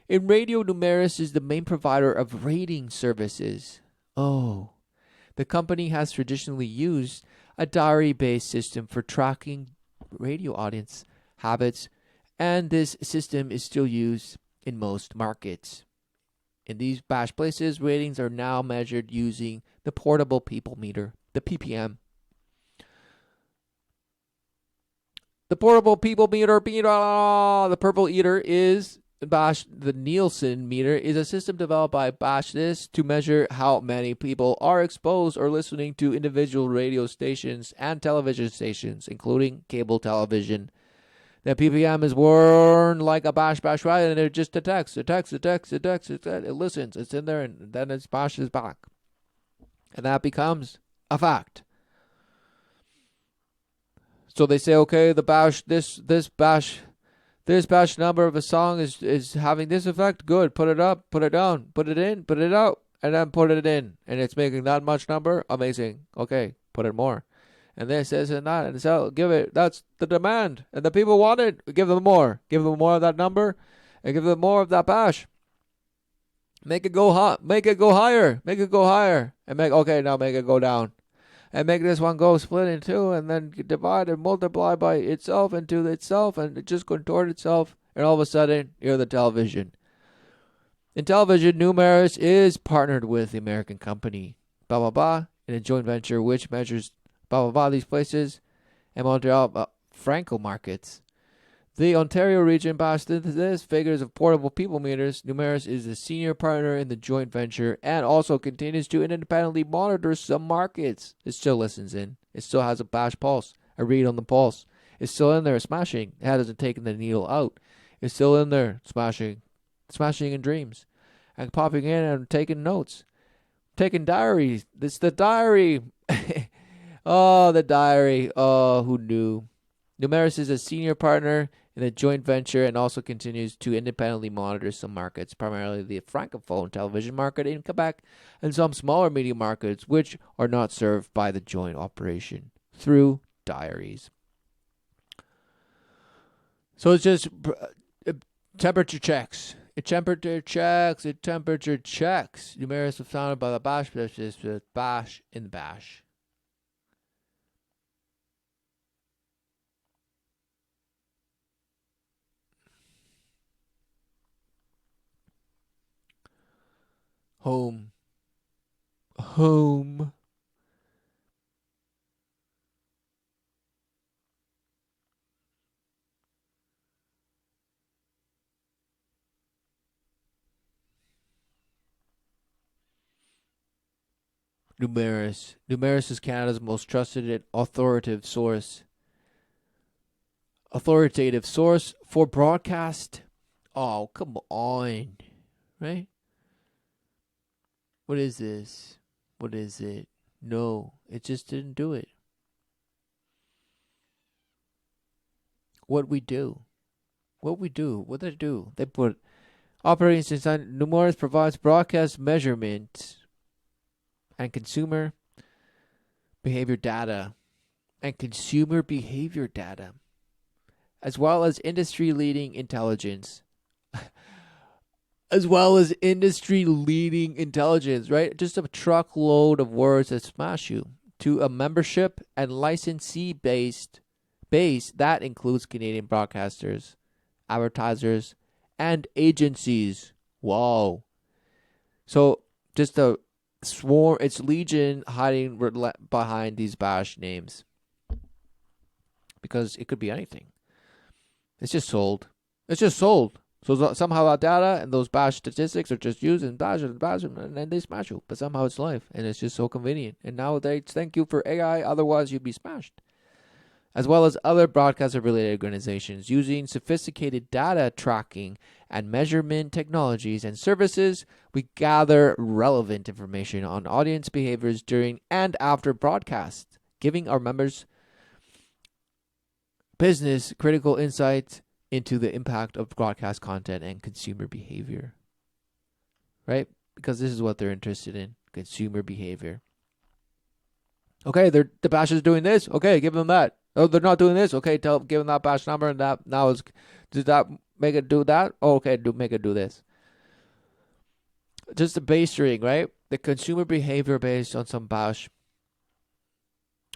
S1: In radio, Numeris is the main provider of rating services. Oh. The company has traditionally used a diary-based system for tracking radio audience habits, and this system is still used in most markets. In these bash places, ratings are now measured using the portable people meter, the PPM. The portable people meter, the purple eater is Bash. The Nielsen meter is a system developed by Bash This to measure how many people are exposed or listening to individual radio stations and television stations, including cable television. The PPM is worn like a bash, right? And it just detects, it listens, it's in there, and then it bashes back. And that becomes a fact. So they say, okay, the bash, this bash number of a song is having this effect. Good. Put it up, put it down, put it in, put it out, and then put it in. And it's making that much number. Amazing. Okay, put it more. And this and that. And so give it. That's the demand. And the people want it. Give them more. Give them more of that number. And give them more of that bash. Make it go hot. Make it go higher. Make it go higher. And now make it go down. and make this one go split in two, and then divide and multiply by itself into itself, and it just contort itself, and all of a sudden, you're the television. In television, Numeris is partnered with the American company, blah, blah, blah, in a joint venture which measures, blah, blah, blah, these places, and Montreal, Franco markets. The Ontario region boasted this figures of portable people meters. Numeris is a senior partner in the joint venture and also continues to independently monitor some markets. It still listens in. It still has a bash pulse, a read on the pulse. It's still in there smashing. It hasn't taken the needle out. It's still in there smashing in dreams, and popping in and taking notes, taking diaries. It's the diary. Oh, the diary. Oh, who knew? Numeris is a senior partner in the joint venture and also continues to independently monitor some markets, primarily the francophone television market in Quebec and some smaller media markets which are not served by the joint operation through diaries. So it's just temperature checks. Temperature checks. Numeris was founded by the Bash in the Bash. Home. Numeris. Numeris is Canada's most trusted and authoritative source for broadcast. Oh, come on. Right? What is this? What is it? No, it just didn't do it. What we do? What did they do? They put operating system. Numeris provides broadcast measurement and consumer behavior data, as well as industry-leading intelligence. Right? Just a truckload of words that smash you. To a membership and licensee-based base that includes Canadian broadcasters, advertisers, and agencies. Wow. So just a swarm, it's legion hiding behind these bash names. Because it could be anything. It's just sold. So somehow that data and those bash statistics are just used and bash, and then they smash you. But somehow it's live, and it's just so convenient. And now they thank you for AI, otherwise you'd be smashed. As well as other broadcaster-related organizations using sophisticated data tracking and measurement technologies and services, we gather relevant information on audience behaviors during and after broadcasts, giving our members business critical insights into the impact of broadcast content and consumer behavior. Right? Because this is what they're interested in, consumer behavior. Okay, the bash is doing this. Okay, give them that. Oh, they're not doing this. Okay, give them that bash number, and that now is. Does that make it do that? Oh, okay, make it do this. Just the base string, right? The consumer behavior based on some bash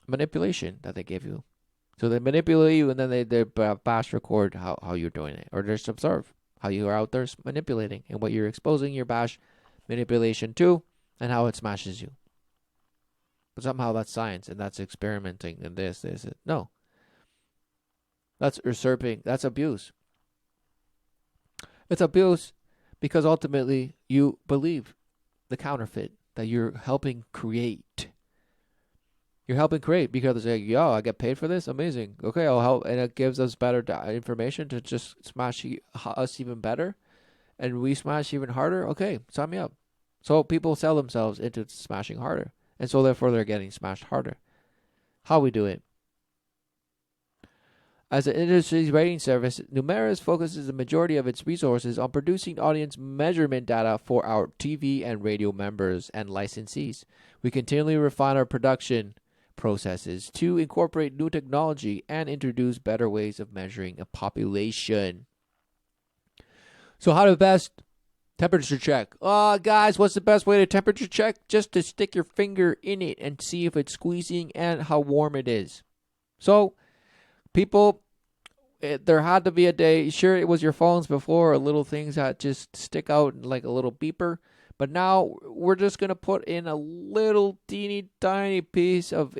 S1: manipulation that they give you. So they manipulate you, and then they bash record how you're doing it, or just observe how you are out there manipulating and what you're exposing your bash manipulation to, and how it smashes you. But somehow that's science, and that's experimenting, and this. No. That's usurping. That's abuse. It's abuse because ultimately you believe the counterfeit that you're helping create. You're helping create because they say, yo, I get paid for this? Amazing. Okay, I'll help. And it gives us better information to just smash us even better. And we smash even harder. Okay, sign me up. So people sell themselves into smashing harder. And so therefore they're getting smashed harder. How we do it? As an industry rating service, Numeris focuses the majority of its resources on producing audience measurement data for our TV and radio members and licensees. We continually refine our production processes to incorporate new technology and introduce better ways of measuring a population. So how to best Temperature check. Guys, what's the best way to temperature check? Just to stick your finger in it and see if it's squeezing and how warm it is. So, people, there had to be a day. Sure, it was your phones before, or little things that just stick out like a little beeper. But now we're just going to put in a little teeny tiny piece of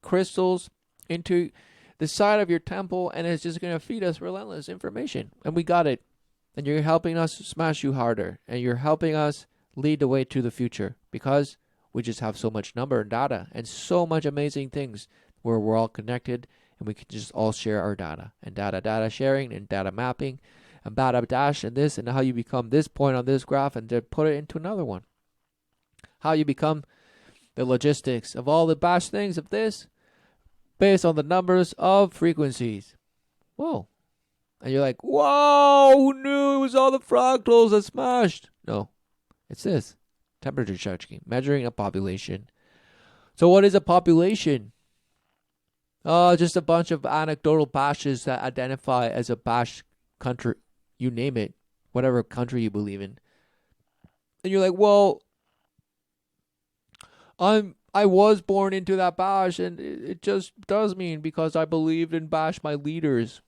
S1: crystals into the side of your temple, and it's just going to feed us relentless information. And we got it. And you're helping us smash you harder. And you're helping us lead the way to the future. Because we just have so much number and data and so much amazing things where we're all connected and we can just all share our data. And data sharing and data mapping and data dash and this and how you become this point on this graph and then put it into another one. How you become the logistics of all the bash things of this based on the numbers of frequencies. Whoa. And you're like, whoa, who knew it was all the fractals that smashed? No, it's this. Temperature checking, measuring a population. So what is a population? Just a bunch of anecdotal bashes that identify as a bash country. You name it, whatever country you believe in. And you're like, well, I was born into that bash, and it just does mean because I believed in bash my leaders.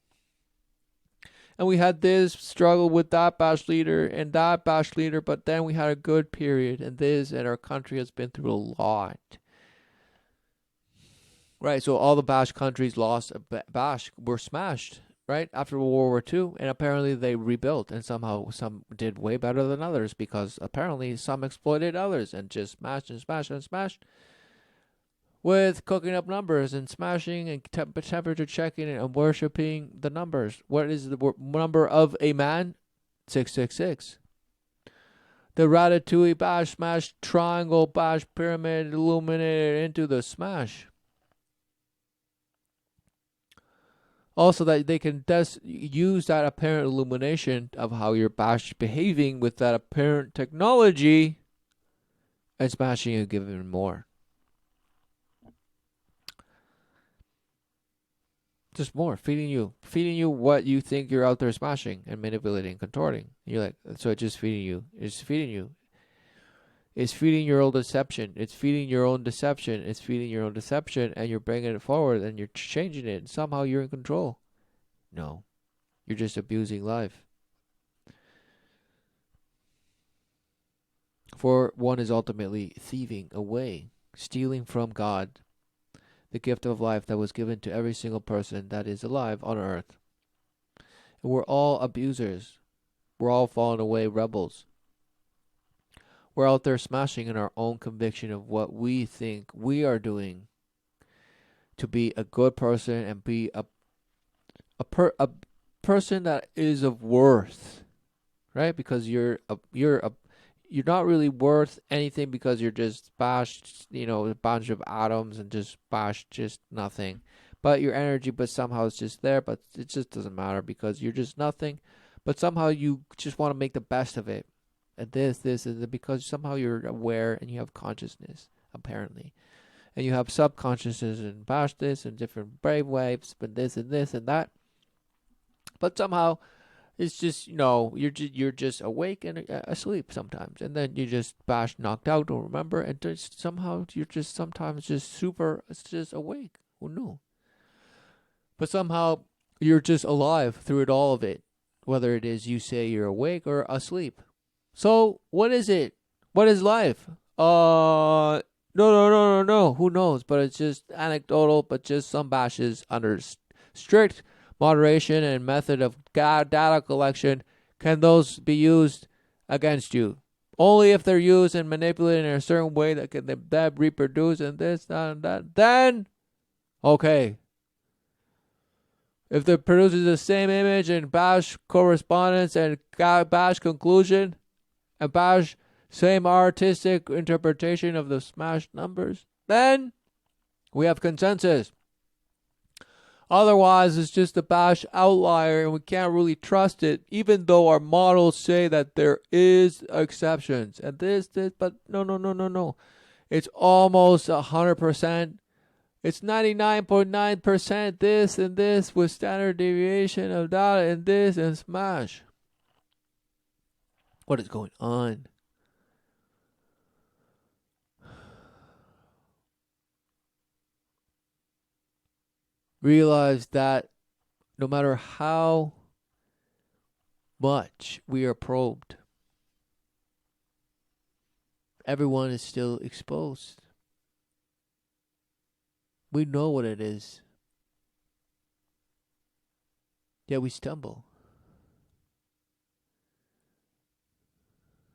S1: And we had this struggle with that bash leader and that bash leader, but then we had a good period, and our country has been through a lot. Right, so all the bash countries lost, bash were smashed, right, after World War II, and apparently they rebuilt, and somehow some did way better than others, because apparently some exploited others and just smashed and smashed and smashed with cooking up numbers and smashing and temperature checking and worshipping the numbers. What is the number of a man? 666. The Ratatouille bash smash triangle bash pyramid illuminated into the smash. Also, that they can use that apparent illumination of how your bash behaving with that apparent technology and smashing you giving more. Just more, feeding you what you think you're out there smashing and manipulating, contorting. You're like, so it's just feeding you. It's feeding you. It's feeding your own deception. It's feeding your own deception. It's feeding your own deception, and you're bringing it forward, and you're changing it, and somehow you're in control. No, you're just abusing life. For one is ultimately thieving away, stealing from God, the gift of life that was given to every single person that is alive on earth. And we're all abusers. We're all fallen away rebels. We're out there smashing in our own conviction of what we think we are doing to be a good person and be a person that is of worth, right? Because you're not really worth anything because you're just bashed, a bunch of atoms and just bashed just nothing. But your energy, but somehow it's just there, but it just doesn't matter because you're just nothing. But somehow you just want to make the best of it. And this, and because somehow you're aware and you have consciousness, apparently. And you have subconsciousness and bash this and different brave waves, but this and that. But somehow it's just, you're just awake and asleep sometimes. And then you just bash knocked out, don't remember. And just somehow you're just sometimes just it's just awake. Who knew? But somehow you're just alive through it all of it. Whether it is you say you're awake or asleep. So what is it? What is life? No. Who knows? But it's just anecdotal, but just some bashes under strict moderation and method of data collection. Can those be used against you? Only if they're used and manipulated in a certain way that can that reproduce and this, that, and that. Then, okay. If it produces the same image and bash correspondence and bash conclusion and bash same artistic interpretation of the smashed numbers, then we have consensus. Otherwise, it's just a bash outlier and we can't really trust it, even though our models say that there is exceptions. And this, but no. It's almost 100%. It's 99.9% this and this with standard deviation of data and this and smash. What is going on? Realize that no matter how much we are probed, everyone is still exposed. We know what it is, yet we stumble.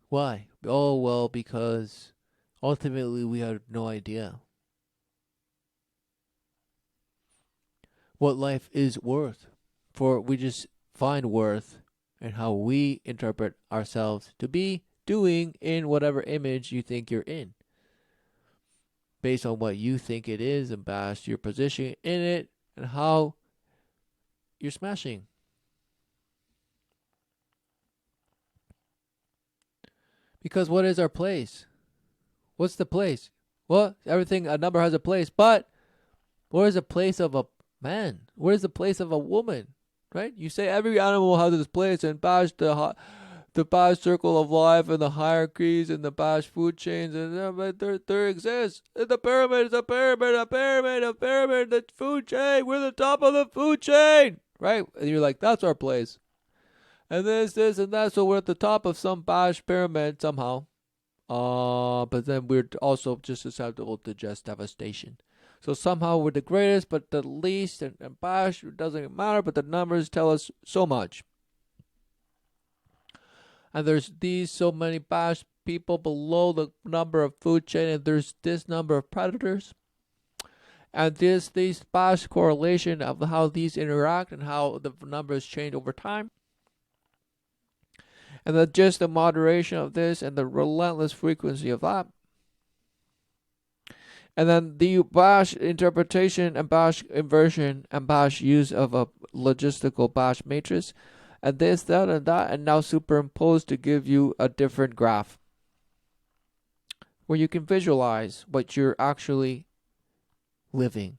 S1: Why? Oh, well, because ultimately we have no idea what life is worth. For we just find worth in how we interpret ourselves to be doing in whatever image you think you're in. Based on what you think it is and based your position in it and how you're smashing. Because what is our place? What's the place? Well, everything, a number has a place, but where is the place of a man? Where is the place of a woman? Right? You say every animal has its place, and bash the bash circle of life and the hierarchies and the bash food chains, and but there exists. The pyramid is a pyramid, the food chain. We're the top of the food chain, right? And you're like, that's our place. And this, and that. So we're at the top of some bash pyramid somehow. But then we're also just susceptible to just devastation. So somehow we're the greatest, but the least, and bash, it doesn't matter, but the numbers tell us so much. And there's these so many bash people below the number of food chain, and there's this number of predators. And these bash correlation of how these interact and how the numbers change over time. And then just the moderation of this and the relentless frequency of that. And then the bash interpretation and bash inversion and bash use of a logistical bash matrix. And this, that, and now superimposed to give you a different graph. Where you can visualize what you're actually living.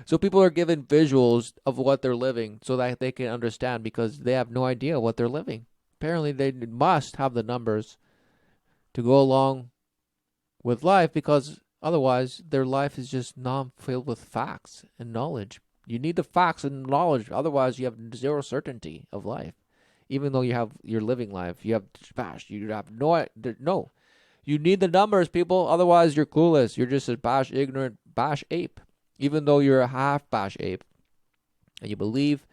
S1: So people are given visuals of what they're living so that they can understand, because they have no idea what they're living. Apparently they must have the numbers to go along with life, because otherwise their life is just not filled with facts and knowledge. You need the facts and knowledge, otherwise you have zero certainty of life. Even though you're living life, you have bash, you have no. You need the numbers, people, otherwise you're clueless. You're just a bash ignorant bash ape. Even though you're a half bash ape, and you believe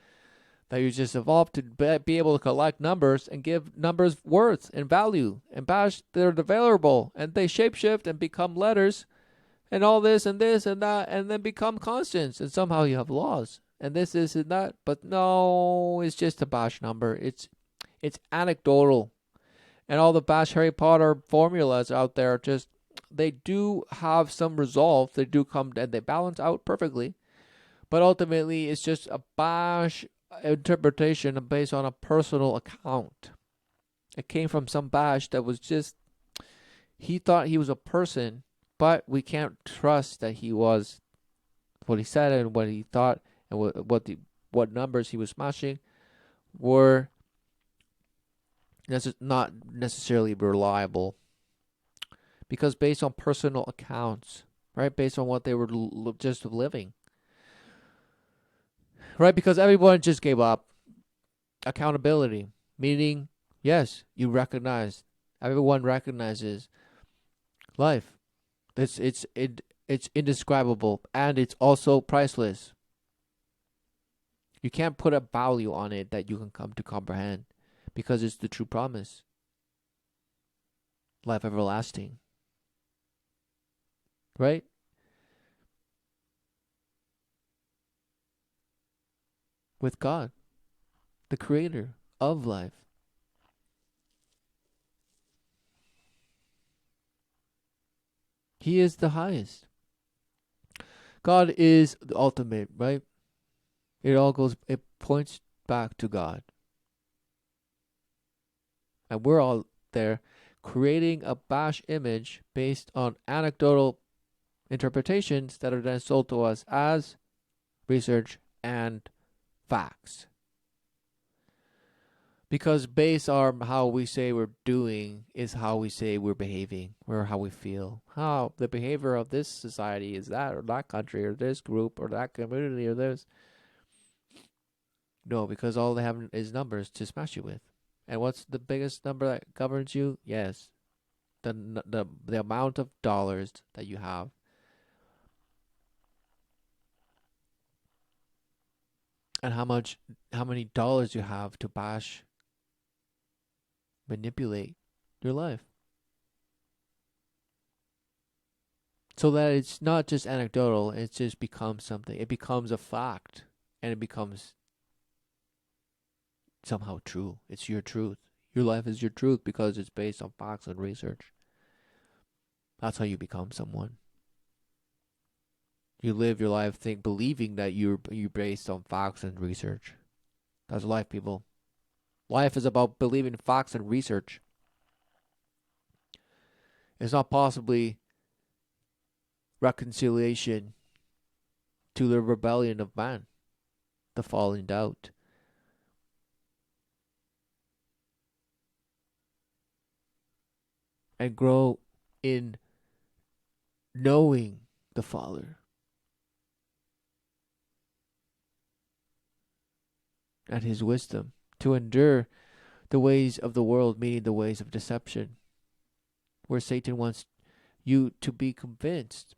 S1: that you just evolved to be able to collect numbers and give numbers worth and value, and bash, they're available, and they shapeshift and become letters, and all this and that, and then become constants, and somehow you have laws, and this and that. But no, it's just a bash number. It's anecdotal, and all the bash Harry Potter formulas out there just, they do have some resolve. They do come and they balance out perfectly. But ultimately, it's just a bash interpretation based on a personal account. It came from some bash that was just, he thought he was a person, but we can't trust that he was what he said and what he thought and what numbers he was smashing were not necessarily reliable. Because based on personal accounts, right? Based on what they were just living. Right? Because everyone just gave up. Accountability. Meaning, yes, you recognize. Everyone recognizes life. It's indescribable, and it's also priceless. You can't put a value on it that you can come to comprehend, because it's the true promise. Life everlasting. Right? With God, the creator of life. He is the highest. God is the ultimate, right? It points back to God. And we're all there creating a bash image based on anecdotal interpretations that are then sold to us as research and facts. Because based on how we say we're doing is how we say we're behaving, or how we feel. How the behavior of this society is that, or that country, or this group, or that community, or this. No, because all they have is numbers to smash you with. And what's the biggest number that governs you? Yes, the amount of dollars that you have. And how many dollars you have to manipulate your life. So that it's not just anecdotal, it just becomes something. It becomes a fact, and it becomes somehow true. It's your truth. Your life is your truth because it's based on facts and research. That's how you become someone. You live your life believing that you're based on facts and research. That's life, people. Life is about believing facts and research. It's not possibly reconciliation to the rebellion of man, the falling doubt. And grow in knowing the Father and His wisdom to endure the ways of the world, meaning the ways of deception, where Satan wants you to be convinced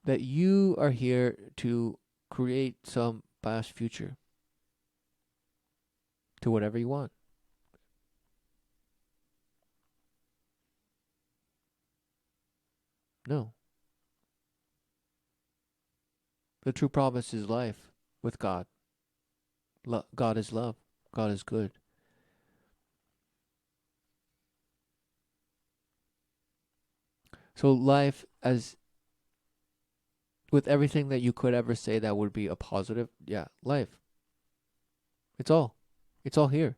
S1: that you are here to create some past future to whatever you want. No. The true promise is life with God. God is love. God is good. So life, as with everything that you could ever say that would be a positive, yeah, life. It's all here.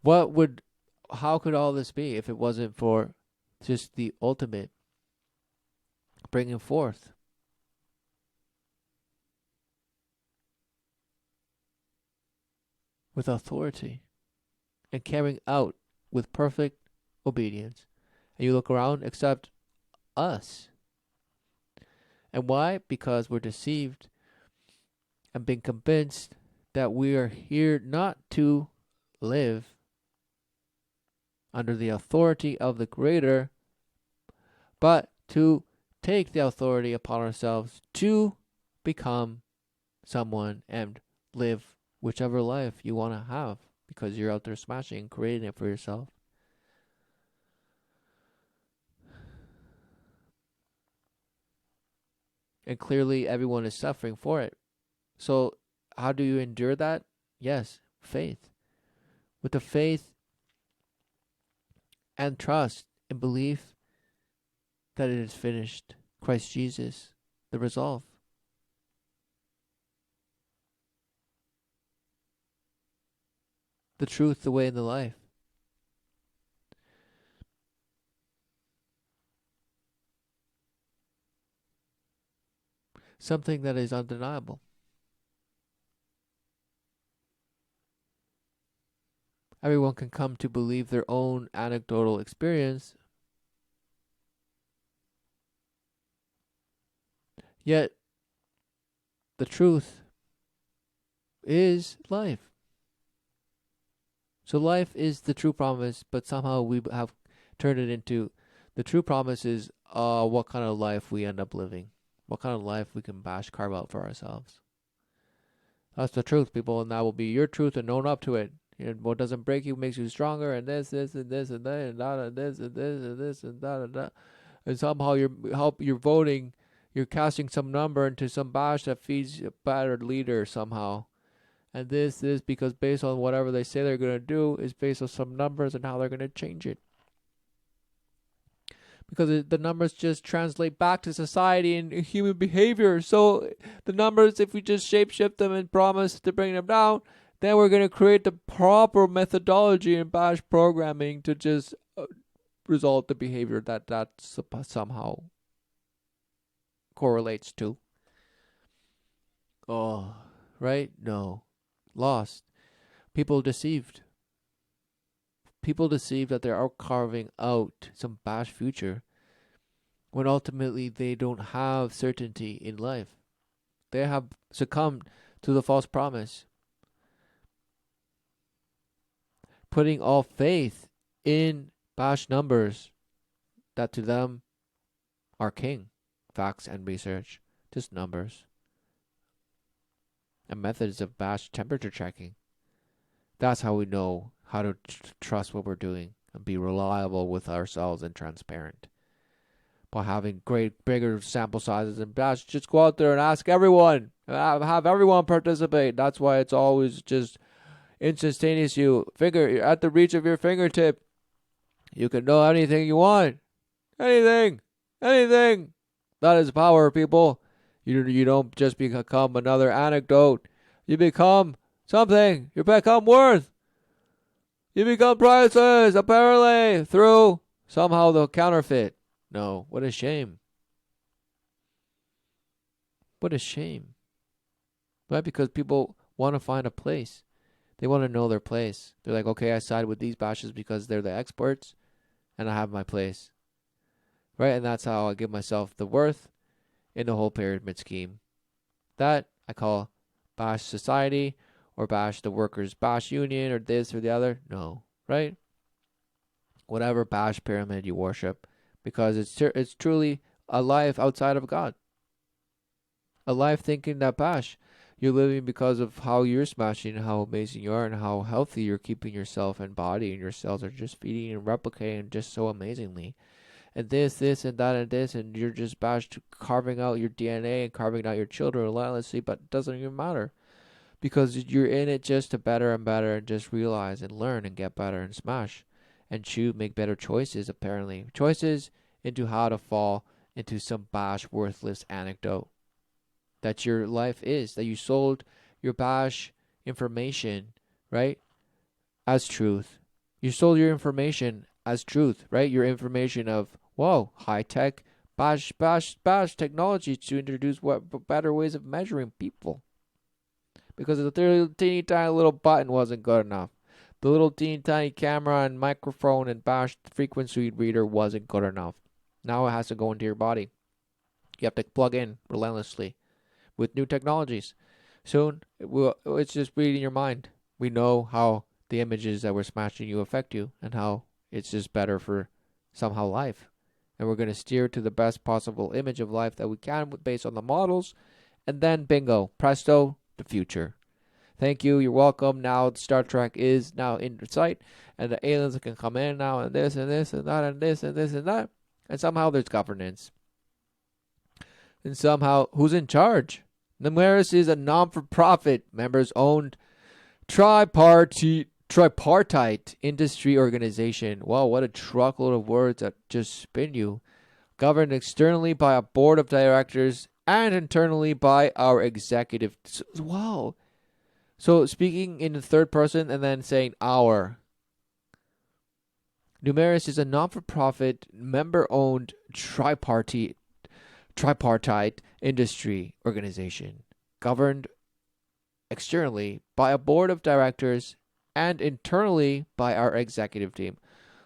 S1: How could all this be if it wasn't for just the ultimate bringing forth with authority and carrying out with perfect obedience? And you look around, except us. And why? Because we're deceived and been convinced that we are here not to live under the authority of the Creator, but to take the authority upon ourselves to become someone and live whichever life you want to have, because you're out there smashing, creating it for yourself. And clearly everyone is suffering for it. So how do you endure that? Yes, faith. With the faith and trust and belief that it is finished. Christ Jesus, the resolve. The truth, the way, and the life. Something that is undeniable. Everyone can come to believe their own anecdotal experience, yet the truth is life. So life is the true promise, but somehow we have turned it into the true promise is what kind of life we end up living, what kind of life we can carve out for ourselves. That's the truth, people, and that will be your truth, and own up to it. And what doesn't break you makes you stronger, and this, and this, and that, and that, and this, and this, and this, and that, and that. And somehow you're voting, you're casting some number into some bash that feeds a battered leader somehow. And this because based on whatever they say they're going to do is based on some numbers and how they're going to change it. Because the numbers just translate back to society and human behavior. So the numbers, if we just shapeshift them and promise to bring them down, then we're going to create the proper methodology in bash programming to just result the behavior that somehow correlates to. Oh, right? No. lost. People deceived. People deceived that they're out carving out some bash future when ultimately they don't have certainty in life. They have succumbed to the false promise, putting all faith in bash numbers that to them are king. Facts and research, just numbers. And methods of bash temperature checking. That's how we know how to trust what we're doing and be reliable with ourselves and transparent. By having bigger sample sizes and bash, just go out there and ask everyone. Have everyone participate. That's why it's always just instantaneous. You finger at the reach of your fingertip. You can know anything you want. Anything. That is power, people. You don't just become another anecdote. You become something. You become worth. You become priceless, apparently, through somehow the counterfeit. No, what a shame. What a shame. Right? Because people want to find a place. They want to know their place. They're like, okay, I side with these bashes because they're the experts and I have my place. Right? And that's how I give myself the worth in the whole pyramid scheme. That I call bash society or bash the workers' bash union or this or the other. No. Right? Whatever bash pyramid you worship. Because it's truly a life outside of God. A life thinking that bash. You're living because of how you're smashing, how amazing you are, and how healthy you're keeping yourself and body, and your cells are just feeding and replicating just so amazingly. And this, and that, and this, and you're just bashed carving out your DNA and carving out your children relentlessly, but it doesn't even matter. Because you're in it just to better and better and just realize and learn and get better and smash. And choose, make better choices, apparently. Choices into how to fall into some bash worthless anecdote. That your life is. That you sold your bash information, right? As truth. You sold your information as truth, right? Your information of, whoa, high-tech bash technology to introduce what better ways of measuring people. Because the teeny tiny little button wasn't good enough. The little teeny tiny camera and microphone and bash frequency reader wasn't good enough. Now it has to go into your body. You have to plug in relentlessly with new technologies. Soon, it's just reading your mind. We know how the images that we're smashing you affect you and how it's just better for somehow life. And we're going to steer to the best possible image of life that we can based on the models. And then bingo, presto, the future. Thank you. You're welcome. Now Star Trek is now in sight, and the aliens can come in now, and this and this and that and this and this and that, and somehow there's governance. And somehow, who's in charge? Numeris is a non-for-profit, members-owned, tripartite industry organization. Wow, what a truckload of words that just spin you. Governed externally by a board of directors and internally by our executive. Wow. So speaking in the third person and then saying our. Numeris is a non-for-profit, member-owned, tripartite industry organization governed externally by a board of directors and internally by our executive team.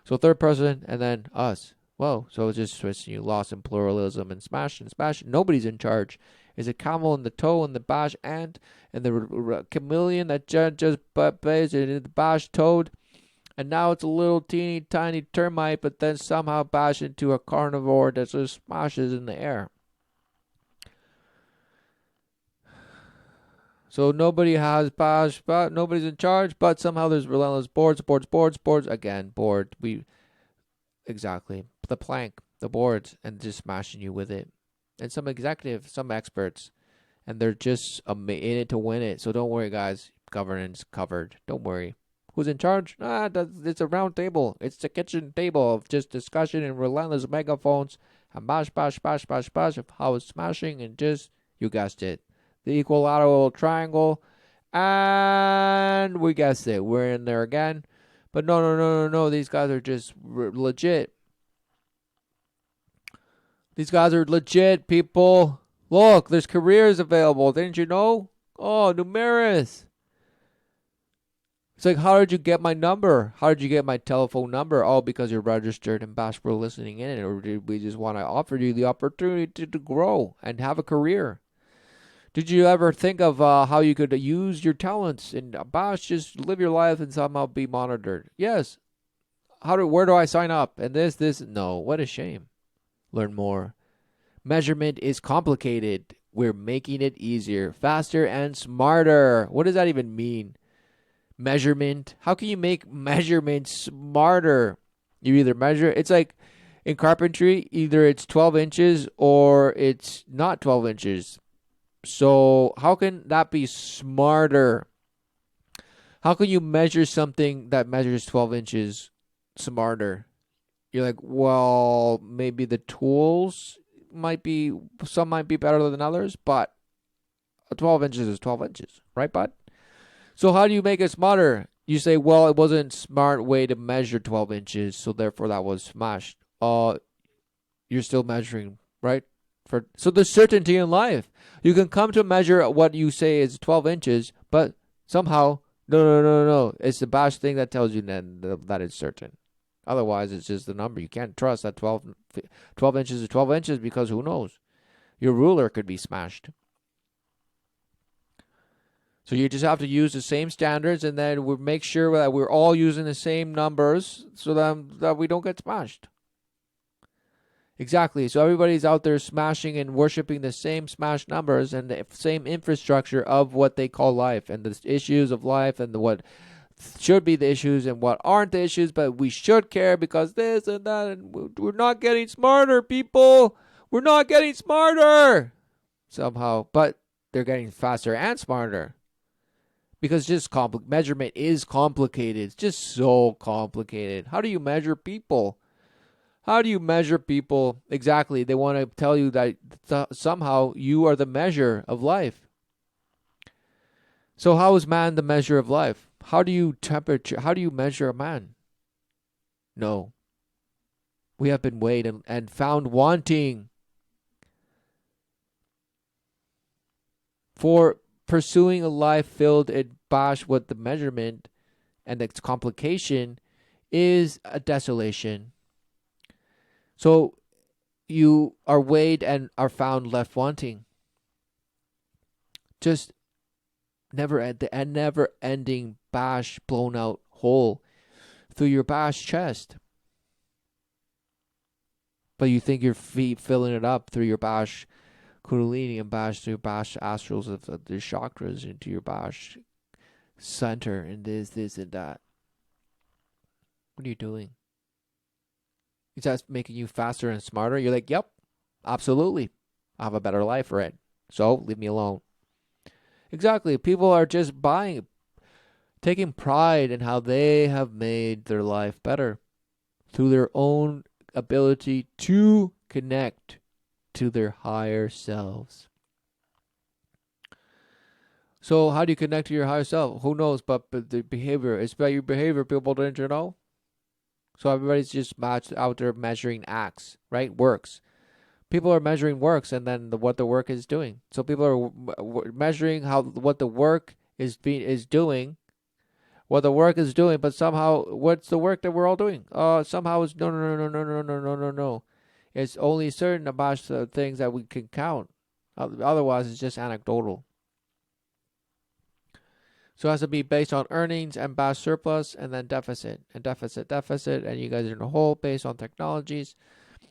S1: So third person and then us. Whoa, so it's just switching you lost in pluralism and smash. Nobody's in charge. Is a camel in the toe and the bash ant and the chameleon that just plays in the bash toad. And now it's a little teeny tiny termite, but then somehow bash into a carnivore that just smashes in the air. So nobody has bash, but nobody's in charge, but somehow there's relentless boards. Again, board. Exactly. The plank, the boards, and just smashing you with it. And some executives, some experts, and they're just in it to win it. So don't worry, guys. Governance covered. Don't worry. Who's in charge? It's a round table. It's the kitchen table of just discussion and relentless megaphones and bash of how it's smashing and just, you guessed it, the equilateral triangle. And we guessed it. We're in there again. But no. These guys are just legit. These guys are legit, people. Look, there's careers available. Didn't you know? Oh, numerous. It's like, how did you get my number? How did you get my telephone number? Oh, because you're registered in Bash Pro Listening In, or did we just want to offer you the opportunity to grow and have a career? Did you ever think of how you could use your talents in Bash, just live your life and somehow be monitored? Yes. Where do I sign up? And this, no. What a shame. Learn more. Measurement is complicated. We're making it easier, faster, and smarter. What does that even mean? Measurement. How can you make measurement smarter? You either measure, it's like in carpentry, either it's 12 inches or it's not 12 inches. So how can that be smarter? How can you measure something that measures 12 inches smarter? You're like, well, maybe the tools some might be better than others, but 12 inches is 12 inches, right, bud? So how do you make it smarter? You say, well, it wasn't a smart way to measure 12 inches, so therefore that was smashed. You're still measuring, right? So there's certainty in life. You can come to measure what you say is 12 inches, but somehow, no. It's the Bash thing that tells you that it's certain. Otherwise, it's just the number. You can't trust that 12 inches is 12 inches because who knows? Your ruler could be smashed. So you just have to use the same standards, and then we make sure that we're all using the same numbers so that we don't get smashed. Exactly. So everybody's out there smashing and worshiping the same smashed numbers and the same infrastructure of what they call life and the issues of life and what should be the issues and what aren't the issues, but we should care because this and that, and we're not getting smarter, people. We're not getting smarter somehow, but they're getting faster and smarter. Because just measurement is complicated. It's just so complicated. How do you measure people? How do you measure people? Exactly. They want to tell you that somehow you are the measure of life. So how is man the measure of life? How do you measure a man? No. We have been weighed and found wanting. For pursuing a life filled in Bash with the measurement and its complication is a desolation. So you are weighed and are found left wanting. Just never ending Bash blown out hole through your Bash chest. But you think you're filling it up through your Bash Kundalini and Bash through Bash astrals of the chakras into your Bash center and this and that. What are you doing? Is that making you faster and smarter? You're like, yep, absolutely. I have a better life for it. So leave me alone. Exactly. People are just taking pride in how they have made their life better through their own ability to connect to their higher selves. So how do you connect to your higher self? Who knows? But the behavior. It's about your behavior, people, don't you know? So everybody's just out there measuring acts, right? Works. People are measuring works and then what the work is doing. So people are measuring what the work is doing, but somehow what's the work that we're all doing? Somehow it's no. It's only certain about things that we can count. Otherwise, it's just anecdotal. So it has to be based on earnings and Bash surplus and then deficit. And deficit. And you guys are in a hole based on technologies.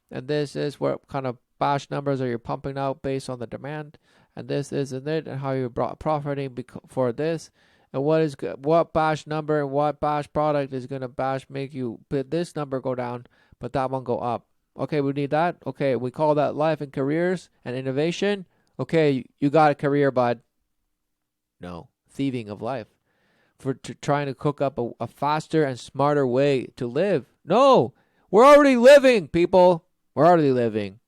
S1: And this is what kind of Bash numbers are you pumping out based on the demand. And this is and it and how you're profiting for this. And what Bash number and what Bash product is going to Bash make you put this number go down, but that one go up. Okay, we need that. Okay, we call that life and careers and innovation. Okay, you got a career, bud. No. Thieving of life. Trying to cook up a faster and smarter way to live. No. We're already living, people. We're already living.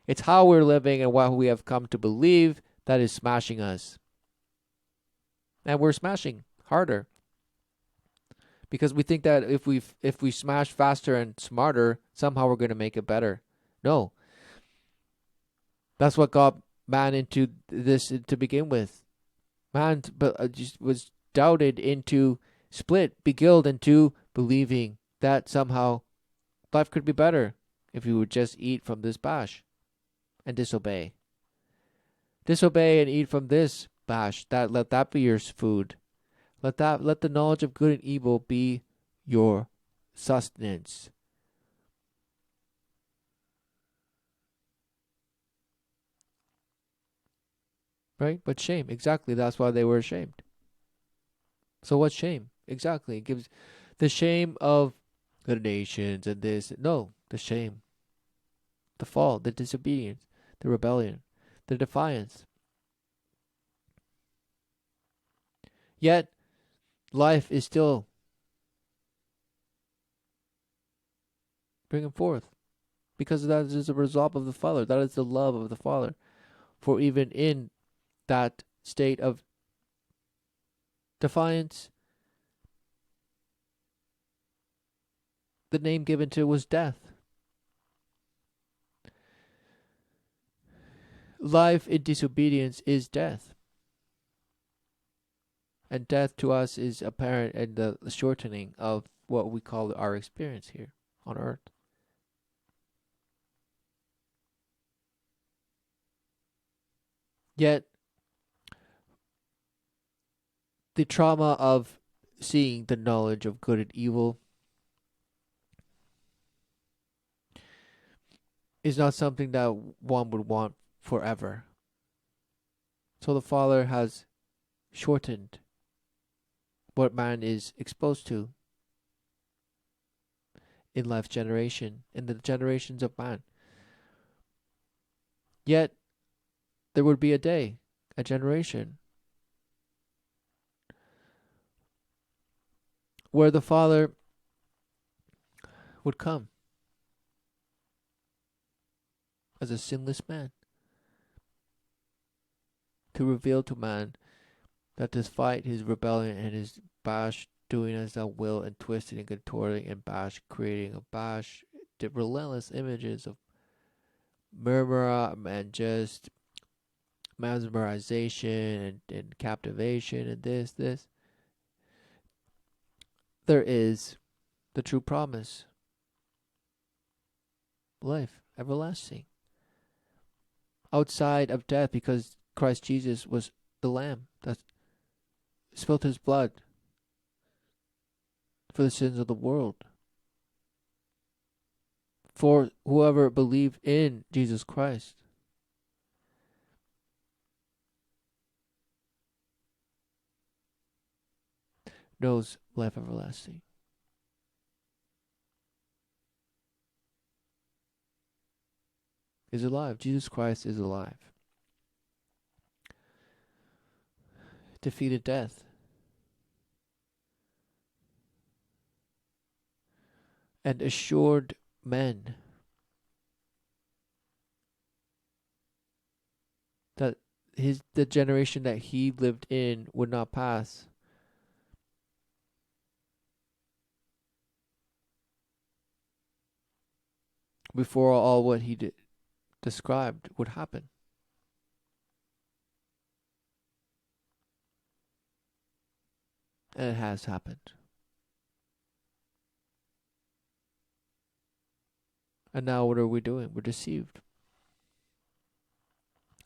S1: It's how we're living and what we have come to believe that is smashing us. And we're smashing harder. Because we think that if we smash faster and smarter, somehow we're going to make it better. No. That's what got man into this to begin with. Man just was doubted into split, be guiled into believing that somehow life could be better if you would just eat from this bash and disobey. Disobey and eat from this bash. Let that be your food. Let the knowledge of good and evil be your sustenance. Right? But shame, exactly. That's why they were ashamed. So what's shame? Exactly. It gives the shame of the nations and this. No, the shame, the fall, the disobedience, the rebellion, the defiance. Yet life is still bringing forth, because that is a result of the Father. That is the love of the Father. For even in that state of defiance, the name given to it was death. Life in disobedience is death. And death to us is apparent in the shortening of what we call our experience here on earth. Yet, the trauma of seeing the knowledge of good and evil is not something that one would want forever. So the Father has shortened what man is exposed to in life's generation, in the generations of man. Yet, there would be a day, a generation, where the Father would come as a sinless man to reveal to man that despite his rebellion and his bash doing as thou will and twisting and contorting and bash creating a bash, the relentless images of murmur and just mesmerization and captivation and this, there is the true promise, life everlasting, outside of death, because Christ Jesus was the Lamb that spilt his blood for the sins of the world. For whoever believed in Jesus Christ knows life everlasting. Is alive. Jesus Christ is alive. Defeated death. And assured men that the generation that he lived in would not pass. Before all what he described would happen. And it has happened. And now what are we doing? We're deceived.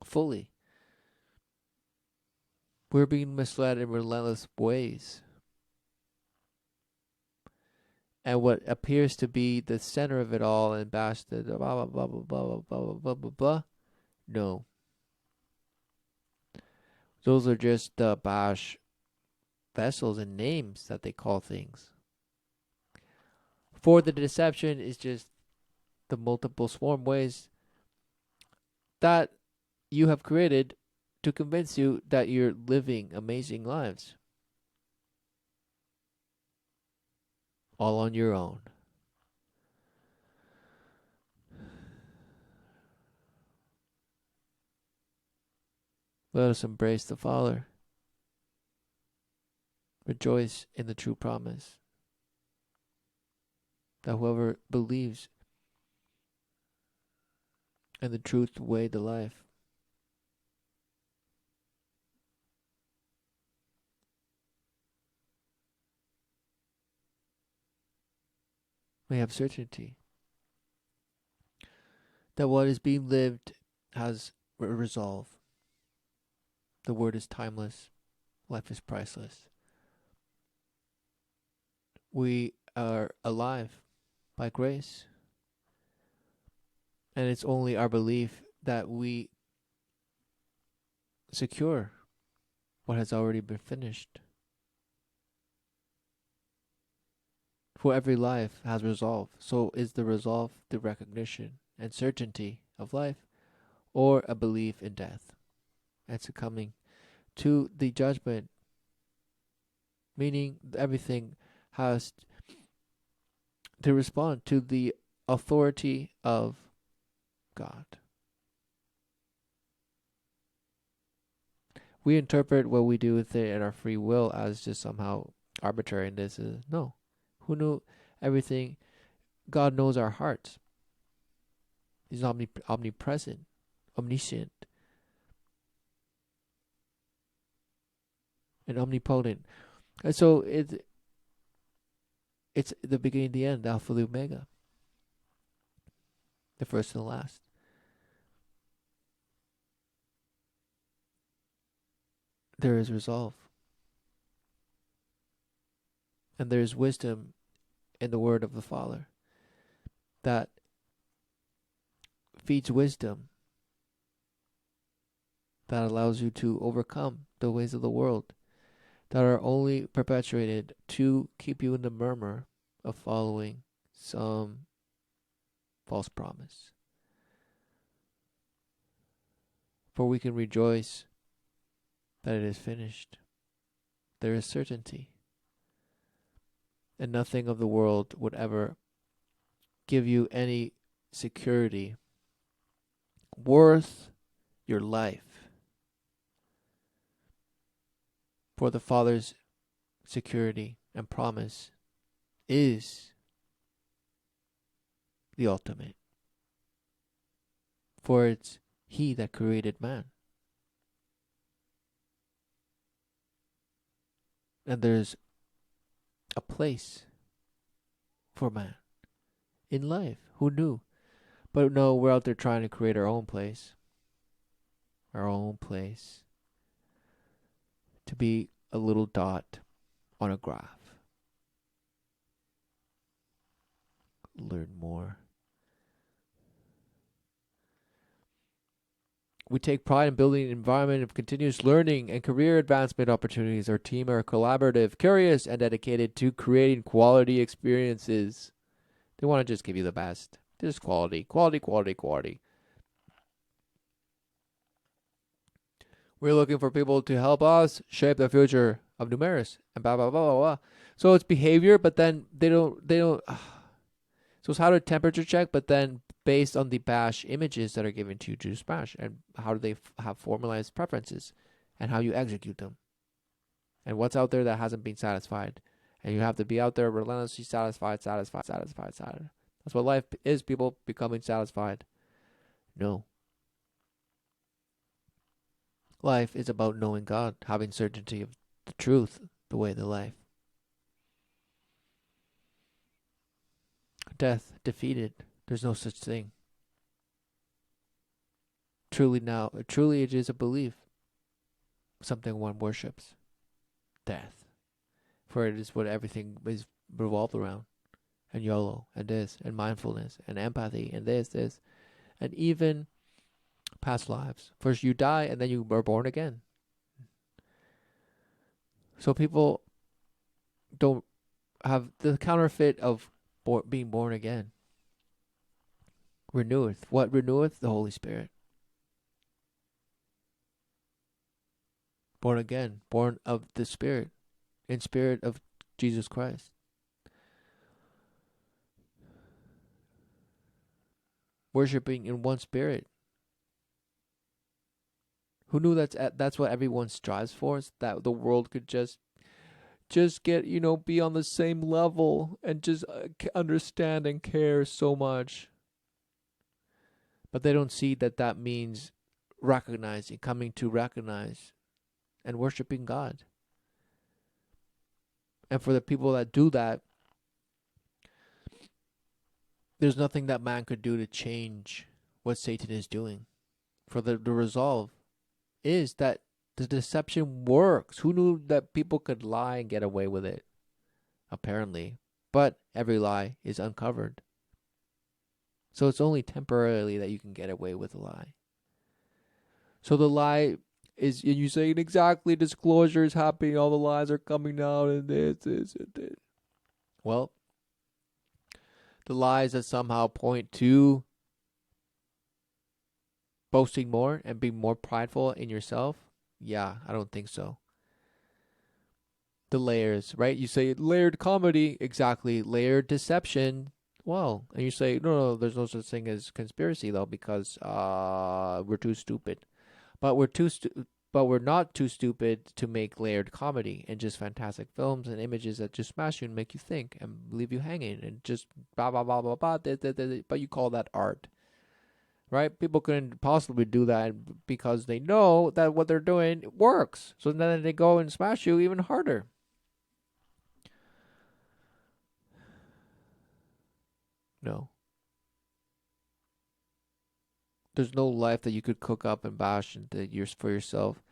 S1: Fully. We're being misled in relentless ways. And what appears to be the center of it all and bash the blah blah blah blah blah blah blah blah blah. No. Those are just the bash vessels and names that they call things. For the deception is just the multiple swarm ways that you have created to convince you that you're living amazing lives. All on your own. Let us embrace the Father. Rejoice in the true promise that whoever believes in the truth, the way, the life, We have certainty that what is being lived has a resolve. The word is timeless. Life is priceless. We are alive by grace. And it's only our belief that we secure what has already been finished. For every life has resolve. So is the resolve the recognition and certainty of life, or a belief in death and succumbing to the judgment, meaning everything has to respond to the authority of God. We interpret what we do with it and our free will as just somehow arbitrary, and this is no. Who knew everything? God knows our hearts. He's omnipresent, omniscient, and omnipotent. And so it's the beginning and the end, the Alpha, the Omega, the first and the last. There is resolve. And there is wisdom in the word of the Father that feeds wisdom, that allows you to overcome the ways of the world that are only perpetuated to keep you in the murmur of following some false promise. For we can rejoice that it is finished. There is certainty. And nothing of the world would ever give you any security worth your life. For the Father's security and promise is the ultimate. For it's He that created man. And there's a place for man in life. Who knew? But no, we're out there trying to create our own place. Our own place. To be a little dot on a graph. Learn more. We take pride in building an environment of continuous learning and career advancement opportunities. Our team are collaborative, curious, and dedicated to creating quality experiences. They want to just give you the best. Just quality, quality, quality, quality. We're looking for people to help us shape the future of numerous and blah, blah, blah, blah, blah. So it's behavior, but then they don't. So it's how to temperature check, but then based on the bash images that are given to you to smash, and how do they have formalized preferences, and how you execute them, and what's out there that hasn't been satisfied, and you have to be out there relentlessly satisfied. That's what life is, people becoming satisfied. No. Life is about knowing God, having certainty of the truth, the way, the life. Death defeated. There's no such thing. Truly it is a belief. Something one worships. Death. For it is what everything is revolved around. And YOLO, and this, and mindfulness, and empathy, and this. And even past lives. First you die, and then you are born again. So people don't have the counterfeit of being born again. Reneweth. What reneweth? The Holy Spirit. Born again. Born of the Spirit. In spirit of Jesus Christ. Worshipping in one spirit. Who knew that's what everyone strives for? Is that the world could just get, be on the same level and just understand and care so much. But they don't see that means coming to recognize and worshiping God. And for the people that do that, there's nothing that man could do to change what Satan is doing. For the resolve is that the deception works. Who knew that people could lie and get away with it? Apparently. But every lie is uncovered. So it's only temporarily that you can get away with a lie. So the lie is, and you saying exactly, disclosure is happening, all the lies are coming out, and this, and this. Well, the lies that somehow point to boasting more and being more prideful in yourself, yeah, I don't think so. The layers, right? You say layered comedy, exactly. Layered deception. Well, and you say no, there's no such thing as conspiracy though, because we're too stupid. But we're not too stupid to make layered comedy and just fantastic films and images that just smash you and make you think and leave you hanging and just blah blah blah blah blah. But you call that art, right? People couldn't possibly do that because they know that what they're doing works. So then they go and smash you even harder. No. There's no life that you could cook up and bash into yours for yourself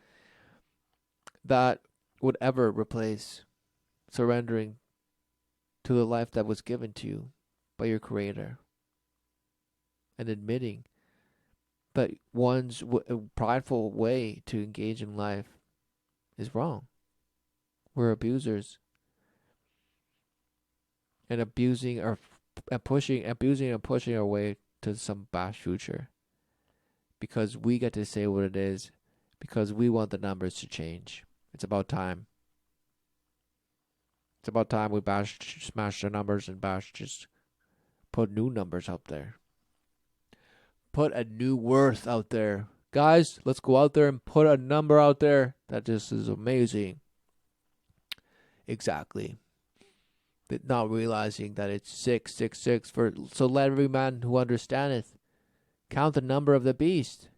S1: that would ever replace surrendering to the life that was given to you by your Creator and admitting that one's prideful way to engage in life is wrong. We're abusers and abusing and pushing our way to some bad future because we get to say what it is because we want the numbers to change. It's about time. It's about time we smash the numbers and just put new numbers out there. Put a new worth out there. Guys, let's go out there and put a number out there that just is amazing. Exactly. Not realizing that it's 666 so let every man who understandeth count the number of the beast.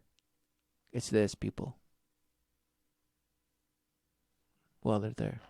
S1: It's this, people. Well, they're there.